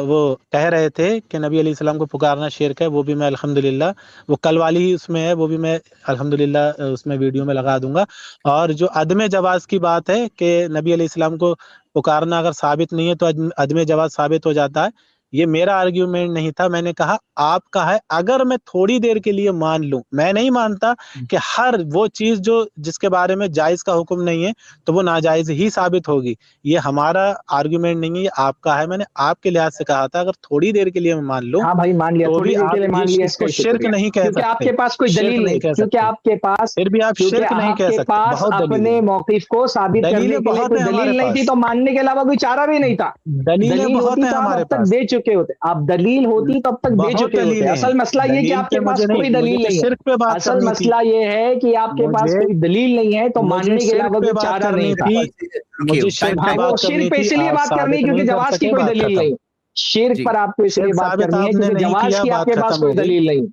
وہ کہہ رہے تھے کہ نبی علیہ السلام کو پکارنا شرک ہے, وہ بھی میں الحمدللہ, وہ کل والی ہی اس میں ہے, وہ بھی میں الحمدللہ اس میں ویڈیو میں لگا دوں گا. اور جو عدم جواز کی بات ہے کہ نبی علیہ السلام کو پکارنا اگر ثابت نہیں ہے تو عدم جواز ثابت ہو جاتا ہے, یہ میرا آرگیومنٹ نہیں تھا. میں نے کہا آپ کا ہے, اگر میں تھوڑی دیر کے لیے مان لوں, میں نہیں مانتا کہ ہر وہ چیز جو جس کے بارے میں جائز کا حکم نہیں ہے تو وہ ناجائز ہی ثابت ہوگی. یہ ہمارا آرگیومنٹ نہیں ہے, یہ آپ کا ہے. میں نے آپ کے لحاظ سے کہا تھا اگر تھوڑی دیر کے لیے میں مان لوں ہاں بھائی مان لیا, تو تھوڑی بھی دیر کے آپ لیے مان لیا, یہ اس اس کا کو شرک شکریہ. نہیں کہہ کیونکہ آپ سکتے, کے پاس کوئی شرک دلیل نہیں نہیں, کہہ کیونکہ سکتے, آپ کے پاس پھر بھی آپ کیونکہ شرک نہیں آپ کہہ کے سکتے. پاس بہت دلیل اپنے ہے, موقف کو ثابت دلیلیں کرنے کے لیے بہت کوئی ہیں ہمارے دلیل نہیں تھی پاس, تو ماننے کے علاوہ کوئی چارہ بھی نہیں تھا. دلیلیں دلیل بہت ہوتی ہیں تو آپ ہمارے اب تک پاس, دے چکے ہوتے, آپ دلیل ہوتی تو اب تک دے بہت چکے ہوتے. دلیلیں ہیں. اصل مسئلہ یہ کہ دلیل آپ پہ کے مجھے پاس کوئی نہیں, مجھے دلیل تو نہیں ہے. شرک پہ بات اصل کرنی تھی, مسئلہ یہ ہے کہ آپ کے پاس مجھے کوئی دلیل نہیں ہے تو مجھے ماننے کے شرک علاوہ پہ کوئی بات چارہ نہیں کرنی تھا. تھی, رکیے, مجھے ٹائم شرک پہ ہاں وہ بات کرنی شرک پہ تھی, اس لیے آپ بات کرنی ہے ثابت کیونکہ نہیں کر جواز کی سکے, کوئی بات دلیل ختم. نہیں. شرک جی پر آپ کو اس لیے شرک بات ثابت کرنی ہے آپ نے کیونکہ نہیں جواز کیا, کی آپ بات کے پاس ختم کوئی ہو گئی, دلیل نہیں.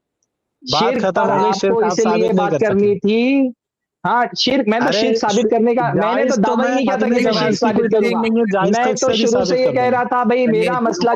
بات شرک ختم پر ہو گئی. آپ کو شرک آپ اس لیے ثابت نہیں بات کر سکے. کرنی تھی. ہاں شرک, میں تو ارے شرک ثابت کرنے کا, میں نے تو جائز دعویٰ ہی میں نہیں کیا تھا عدم کہ میں شرک جواز کی کوئی ثابت کروں دلیل گا. نہیں ہے, جائز میں تو تو سے بھی شروع سے ثابت یہ کر کہہ دیں. رہا تھا بھائی میرا مسئلہ.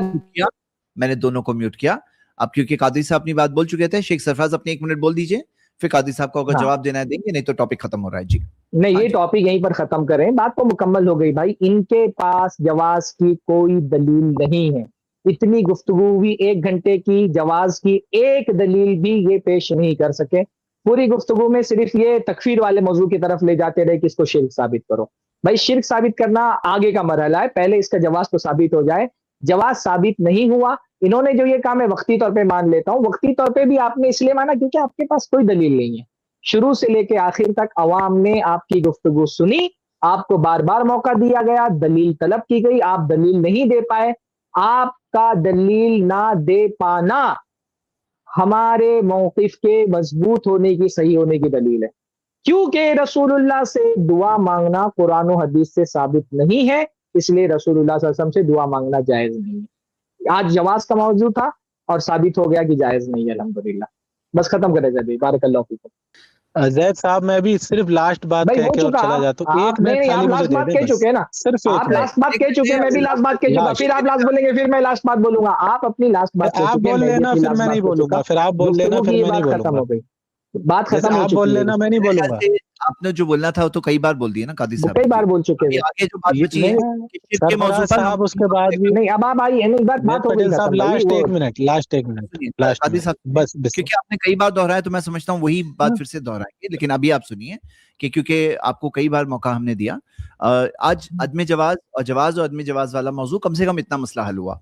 میں نے دونوں کو میوٹ کیا. اب کیونکہ قادری صاحب اپنی بات بول چکے تھے, شیخ سرفراز اپنے 1 منٹ بول دیجئے, پھر قادری صاحب کو اگر ہاں جواب دینا ہے دیں گے, نہیں تو ٹاپک ختم ہو رہا ہے. جی نہیں, ہاں یہ جی, ٹاپک یہیں پر ختم کریں, بات تو مکمل ہو گئی بھائی. ان کے پاس جواز کی کوئی دلیل نہیں ہے. اتنی گفتگو ہوئی 1 گھنٹے کی, جواز کی ایک دلیل بھی یہ پیش نہیں کر سکے. پوری گفتگو میں صرف یہ تکفیر والے موضوع کی طرف لے جاتے رہے کہ اس کو شرک ثابت کرو. بھائی شرک ثابت کرنا آگے کا مرحلہ ہے, پہلے اس کا جواز تو ثابت ہو جائے. جواز ثابت نہیں ہوا, انہوں نے جو یہ کہا میں وقتی طور پہ مان لیتا ہوں, وقتی طور پہ بھی آپ نے اس لیے مانا کیونکہ آپ کے پاس کوئی دلیل نہیں ہے. شروع سے لے کے آخر تک عوام نے آپ کی گفتگو سنی, آپ کو بار بار موقع دیا گیا, دلیل طلب کی گئی, آپ دلیل نہیں دے پائے. آپ کا دلیل نہ دے پانا ہمارے موقف کے مضبوط ہونے کی, صحیح ہونے کی دلیل ہے. کیونکہ رسول اللہ سے دعا مانگنا قرآن و حدیث سے ثابت نہیں ہے, اس لیے رسول اللہ صلی اللہ علیہ وسلم سے دعا مانگنا جائز نہیں ہے. آج جواز کا موضوع تھا اور ثابت ہو گیا کہ جائز نہیں ہے الحمدللہ. بس ختم کرے جائے. بارک اللہ فیکم. زید صاحب میں بھی صرف لاسٹ بات بھائی کہہ ہو کے اور چکا چلا آپ جاتا ہوں. ایک نہیں منٹ نہیں خالی آپ مجھے لاسٹ دے بات دیں کہہ بس, چکے ہیں نا, صرف ایک آپ منٹ. لاسٹ بات کہہ چکے ہیں, میں بھی لاسٹ بات کہہ چکا, لاسٹ پھر آپ لاسٹ بولیں گے, پھر میں لاسٹ بات بولوں گا. آپ اپنی لاسٹ بات کہہ آپ چکے ہیں, بول میں بھی لینا اپنی پھر لاسٹ میں بات نہیں کہہ بولوں چکا. گا, پھر آپ بول لینا گفتگو پھر کی یہ میں نہیں بات بولوں ختم گا. ہو گئی, بات جیسے ختم ہو آپ بول چکی ہے. لینا, میں نہیں میرے بولوں خیال گا. سے آپ نے جو بولنا تھا وہ تو کئی بار بول دیا نا قاضی وہ صاحب کئی نے. بار جی, بول چکے ابھی ہیں. آگے جو بات بچی ہے نہیں کہ شرک کے موضوع سرفراز پر ہم صاحب اس کے بعد بھی. نہیں اب آپ آئی بات ہو گئی پٹیل صاحب ختم بھائی. لاسٹ وہ ایک منٹ, لاسٹ ایک منٹ, سنیے لاسٹ قاضی منٹ صاحب, بس بس. کیونکہ آپ نے کئی بار دہرایا تو میں سمجھتا ہوں وہی بات پھر سے دہرائیں گے, لیکن ابھی آپ سنیے کہ کیونکہ آپ کو کئی بار موقع ہم نے دیا. آج عدم جواز اور جواز اور عدم جواز والا موضوع کم سے کم اتنا مسئلہ حل ہوا.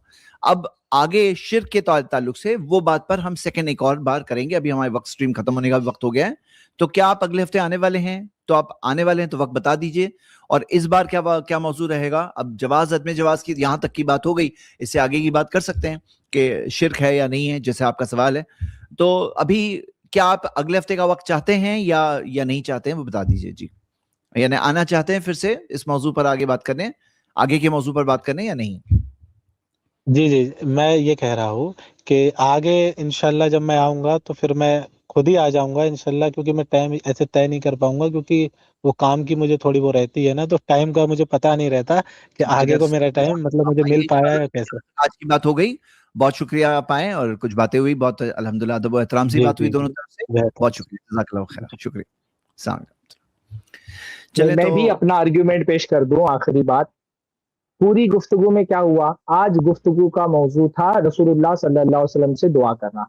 اب آگے شرک کے تعلق سے وہ بات پر ہم سیکنڈ ایک اور بار کریں گے. ابھی ہمارے وقت سٹریم ختم ہونے کا وقت ہو گیا ہے, تو کیا آپ اگلے ہفتے آنے والے ہیں؟ تو آپ آنے والے ہیں تو وقت بتا دیجئے. اور اس بار کیا موضوع رہے گا؟ اب جواز عدم جواز کی یہاں تک کی بات ہو گئی, اس سے آگے کی بات کر سکتے ہیں کہ شرک ہے یا نہیں ہے, جیسے آپ کا سوال ہے. تو ابھی کیا آپ اگلے ہفتے کا وقت چاہتے ہیں یا نہیں چاہتے ہیں, وہ بتا دیجئے. جی, یعنی آنا چاہتے ہیں پھر سے اس موضوع پر آگے بات کرنے, آگے کے موضوع پر بات کرنے, یا نہیں؟ جی جی, میں یہ کہہ رہا ہوں کہ آگے انشاءاللہ جب میں آؤں گا تو پھر میں خود ہی آ جاؤں گا انشاءاللہ, کیونکہ میں ٹائم ایسے طے نہیں کر پاؤں گا, کیونکہ وہ کام کی مجھے تھوڑی وہ رہتی ہے نا, تو ٹائم کا مجھے پتہ نہیں رہتا کہ آگے کو میرا ٹائم مطلب مجھے مل پایا ہے کیسے. آج کی بات ہو گئی, بہت شکریہ آپ آئے, اور کچھ باتیں ہوئی, بہت الحمدللہ ادب و احترام سے جی بات ہوئی جی دونوں جی, طرف سے. بہت شکریہ, جزاک اللہ خیر, شکریہ. السلام علیکم. چلیں میں تو بھی اپنا آرگیومنٹ پیش کر دوں. آخری بات, پوری گفتگو میں کیا ہوا, آج گفتگو کا موضوع تھا رسول اللہ صلی اللہ علیہ وسلم سے دعا کرنا.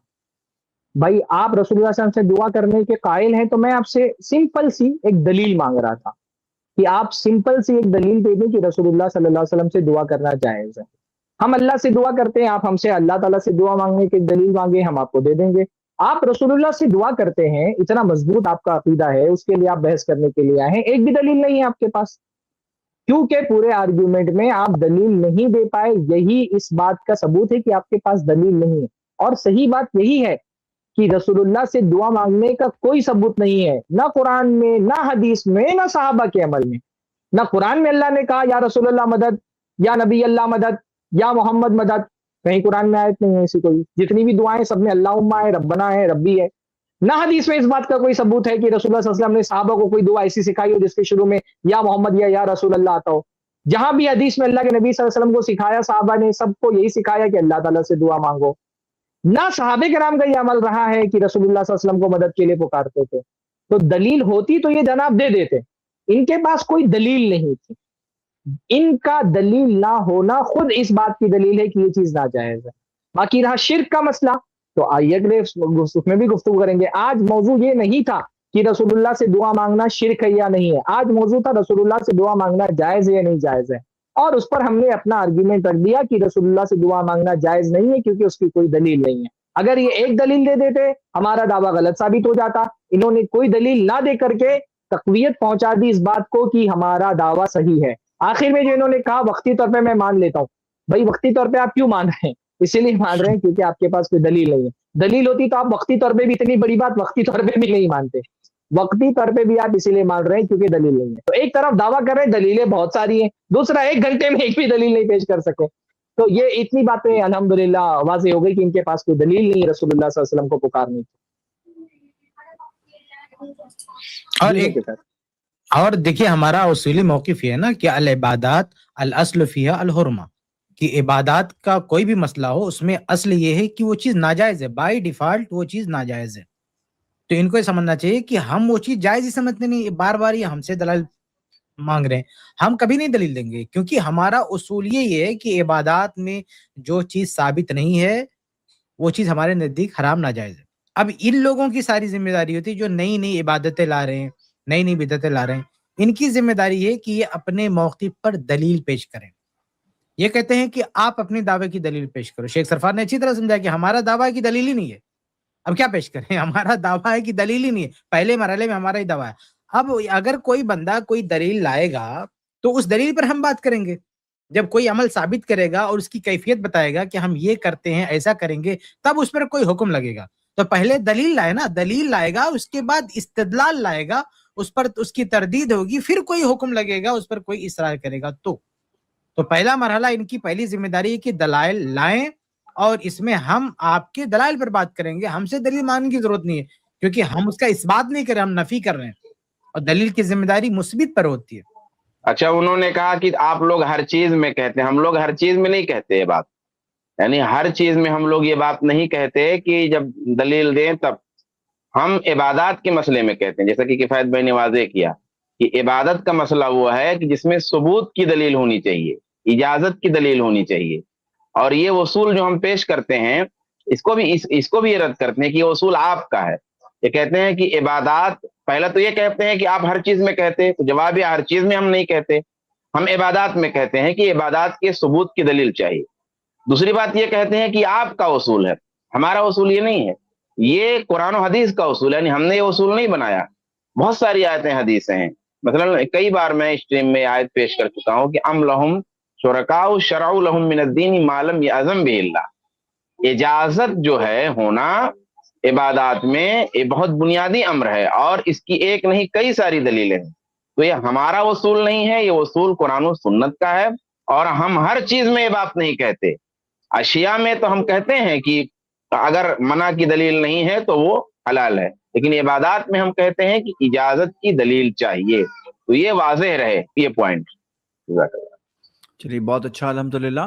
بھائی آپ رسول اللہ صلی اللہ علیہ وسلم سے دعا کرنے کے قائل ہیں, تو میں آپ سے سمپل سی ایک دلیل مانگ رہا تھا کہ آپ سمپل سی ایک دلیل دے دیں کہ رسول اللہ صلی اللہ علیہ وسلم سے دعا کرنا جائز ہے. ہم اللہ سے دعا کرتے ہیں, آپ ہم سے اللہ تعالیٰ سے دعا مانگنے کی ایک دلیل مانگے, ہم آپ کو دے دیں گے. آپ رسول اللہ سے دعا کرتے ہیں, اتنا مضبوط آپ کا عقیدہ ہے, اس کے لیے آپ بحث کرنے کے لیے آئے ہیں, ایک بھی دلیل نہیں ہے آپ کے پاس, کیونکہ پورے آرگیومنٹ میں آپ دلیل نہیں دے پائے. یہی اس بات کا ثبوت ہے کہ آپ کے پاس دلیل نہیں ہے. اور صحیح بات یہی ہے کہ رسول اللہ سے دعا مانگنے کا کوئی ثبوت نہیں ہے, نہ قرآن میں, نہ حدیث میں, نہ صحابہ کے عمل میں. نہ قرآن میں اللہ نے کہا یا رسول اللہ مدد, یا نبی اللہ مدد, یا محمد مدد, کہیں قرآن میں آیت نہیں ہے ایسی کوئی. جتنی بھی دعائیں سب میں اللہم ہے, ربنا ہے, ربی ہے. نہ حدیث میں اس بات کا کوئی ثبوت ہے کہ رسول اللہ صلی اللہ علیہ وسلم نے صحابہ کو کوئی دعا ایسی سکھائی ہو جس کے شروع میں یا محمد یا رسول اللہ آتا ہو. جہاں بھی حدیث میں اللہ کے نبی صلی اللہ علیہ وسلم کو سکھایا, صحابہ نے سب کو یہی سکھایا کہ اللہ تعالیٰ سے دعا مانگو. نہ صحابہ کرام کا یہ عمل رہا ہے کہ رسول اللہ صلی اللہ علیہ وسلم کو مدد کے لیے پکارتے تھے. تو دلیل ہوتی تو یہ جناب دے دیتے, ان کے پاس کوئی دلیل نہیں تھی. ان کا دلیل نہ ہونا خود اس بات کی دلیل ہے کہ یہ چیز ناجائز ہے. باقی رہا شرک کا مسئلہ, تو آئیے اگلے اس میں بھی گفتگو کریں گے. آج موضوع یہ نہیں تھا کہ رسول اللہ سے دعا مانگنا شرک ہے یا نہیں ہے, آج موضوع تھا رسول اللہ سے دعا مانگنا جائز ہے یا نہیں جائز ہے. اور اس پر ہم نے اپنا آرگیومنٹ رکھ دیا کہ رسول اللہ سے دعا مانگنا جائز نہیں ہے, کیونکہ اس کی کوئی دلیل نہیں ہے. اگر یہ ایک دلیل دے دیتے ہمارا دعویٰ غلط ثابت ہو جاتا. انہوں نے کوئی دلیل نہ دے کر کے تقویت پہنچا دی اس بات کو کہ ہمارا دعویٰ صحیح ہے. آخر میں جو انہوں نے کہا وقتی طور پہ میں مان لیتا ہوں, بھائی وقتی طور پہ آپ کیوں مان رہے ہیں؟ اسی لیے مان رہے ہیں کیونکہ آپ کے پاس کوئی دلیل نہیں ہے. دلیل ہوتی تو آپ وقتی طور پہ بھی اتنی بڑی بات وقتی طور پہ بھی نہیں مانتے. وقتی طور پہ بھی آپ اسی لیے مان رہے ہیں کیونکہ دلیل نہیں ہے. تو ایک طرف دعویٰ کر رہے ہیں دلیلیں بہت ساری ہیں, دوسرا 1 گھنٹے میں ایک بھی دلیل نہیں پیش کر سکے. تو یہ اتنی باتیں الحمدللہ واضح ہو گئی کہ ان کے پاس کوئی دلیل نہیں ہے رسول اللہ صلی اللہ علیہ وسلم کو پکارنے کی. اور دیکھیے ہمارا اصولی موقف یہ ہے نا کہ العبادات الاصل فیہا الحرمہ, کہ عبادات کا کوئی بھی مسئلہ ہو اس میں اصل یہ ہے کہ وہ چیز ناجائز ہے, بائی ڈیفالٹ وہ چیز ناجائز ہے. تو ان کو یہ سمجھنا چاہیے کہ ہم وہ چیز جائز ہی سمجھتے نہیں, بار بار یہ ہم سے دلائل مانگ رہے ہیں, ہم کبھی نہیں دلیل دیں گے, کیونکہ ہمارا اصول یہ ہے کہ عبادات میں جو چیز ثابت نہیں ہے وہ چیز ہمارے نزدیک حرام ناجائز ہے. اب ان لوگوں کی ساری ذمہ داری ہوتی ہے جو نئی نئی عبادتیں لا رہے ہیں, نئی نئی بدعتیں لا رہے ہیں, ان کی ذمہ داری ہے کہ یہ اپنے موقف پر دلیل پیش کریں. یہ کہتے ہیں کہ آپ اپنی دعوے کی دلیل پیش کرو. شیخ سرفراز نے اچھی طرح سمجھایا کہ ہمارا دعویٰ کی دلیل ہی نہیں ہے, اب کیا پیش کریں, ہمارا دعویٰ ہے کہ دلیل ہی نہیں ہے, پہلے مرحلے میں ہمارا ہی دعویٰ ہے. اب اگر کوئی بندہ کوئی دلیل لائے گا تو اس دلیل پر ہم بات کریں گے. جب کوئی عمل ثابت کرے گا اور اس کی کیفیت بتائے گا کہ ہم یہ کرتے ہیں, ایسا کریں گے, تب اس پر کوئی حکم لگے گا. تو پہلے دلیل لائے نا, دلیل لائے گا, اس کے بعد استدلال لائے گا, اس پر اس کی تردید ہوگی, پھر کوئی حکم لگے گا, اس پر کوئی اصرار کرے گا. تو پہلا مرحلہ ان کی پہلی ذمہ داری ہے کہ دلائل لائیں اور اس میں ہم آپ کے دلائل پر بات کریں گے, ہم سے دلیل ماننے کی ضرورت نہیں ہے, کیونکہ ہم اس کا اس بات نہیں کر رہے, ہم نفی کر رہے ہیں, اور دلیل کی ذمہ داری مثبت پر ہوتی ہے. اچھا, انہوں نے کہا کہ آپ لوگ ہر چیز میں کہتے ہیں, ہم لوگ ہر چیز میں نہیں کہتے یہ بات, یعنی ہر چیز میں ہم لوگ یہ بات نہیں کہتے کہ جب دلیل دیں تب. ہم عبادات کے مسئلے میں کہتے ہیں, جیسا کہ کفایت بھائی نے واضح کیا کہ عبادت کا مسئلہ وہ ہے کہ جس میں ثبوت کی دلیل ہونی چاہیے, اجازت کی دلیل ہونی چاہیے, اور یہ اصول جو ہم پیش کرتے ہیں اس کو بھی یہ رد کرتے ہیں کہ یہ اصول آپ کا ہے. یہ کہتے ہیں کہ عبادات, پہلا تو یہ کہتے ہیں کہ آپ ہر چیز میں کہتے, تو جواب یہ ہر چیز میں ہم نہیں کہتے, ہم عبادات میں کہتے ہیں کہ عبادات کے ثبوت کی دلیل چاہیے. دوسری بات یہ کہتے ہیں کہ آپ کا اصول ہے, ہمارا اصول یہ نہیں ہے, یہ قرآن و حدیث کا اصول ہے, یعنی ہم نے یہ اصول نہیں بنایا. بہت ساری آیتیں حدیثیں ہیں, مثلا کئی بار میں اسٹریم میں آیت پیش کر چکا ہوں کہ ام لہم شرکاء شرعوا لہم من الدین ما لم یأذن بہ اللہ. اجازت جو ہے ہونا عبادات میں یہ بہت بنیادی امر ہے, اور اس کی ایک نہیں کئی ساری دلیلیں ہیں. تو یہ ہمارا اصول نہیں ہے, یہ اصول قرآن و سنت کا ہے, اور ہم ہر چیز میں یہ بات نہیں کہتے. اشیاء میں تو ہم کہتے ہیں کہ اگر منع کی دلیل نہیں ہے تو وہ حلال ہے, لیکن عبادات میں ہم کہتے ہیں کہ اجازت کی دلیل چاہیے. تو یہ واضح رہے یہ پوائنٹ. چلیے بہت اچھا, الحمدللہ.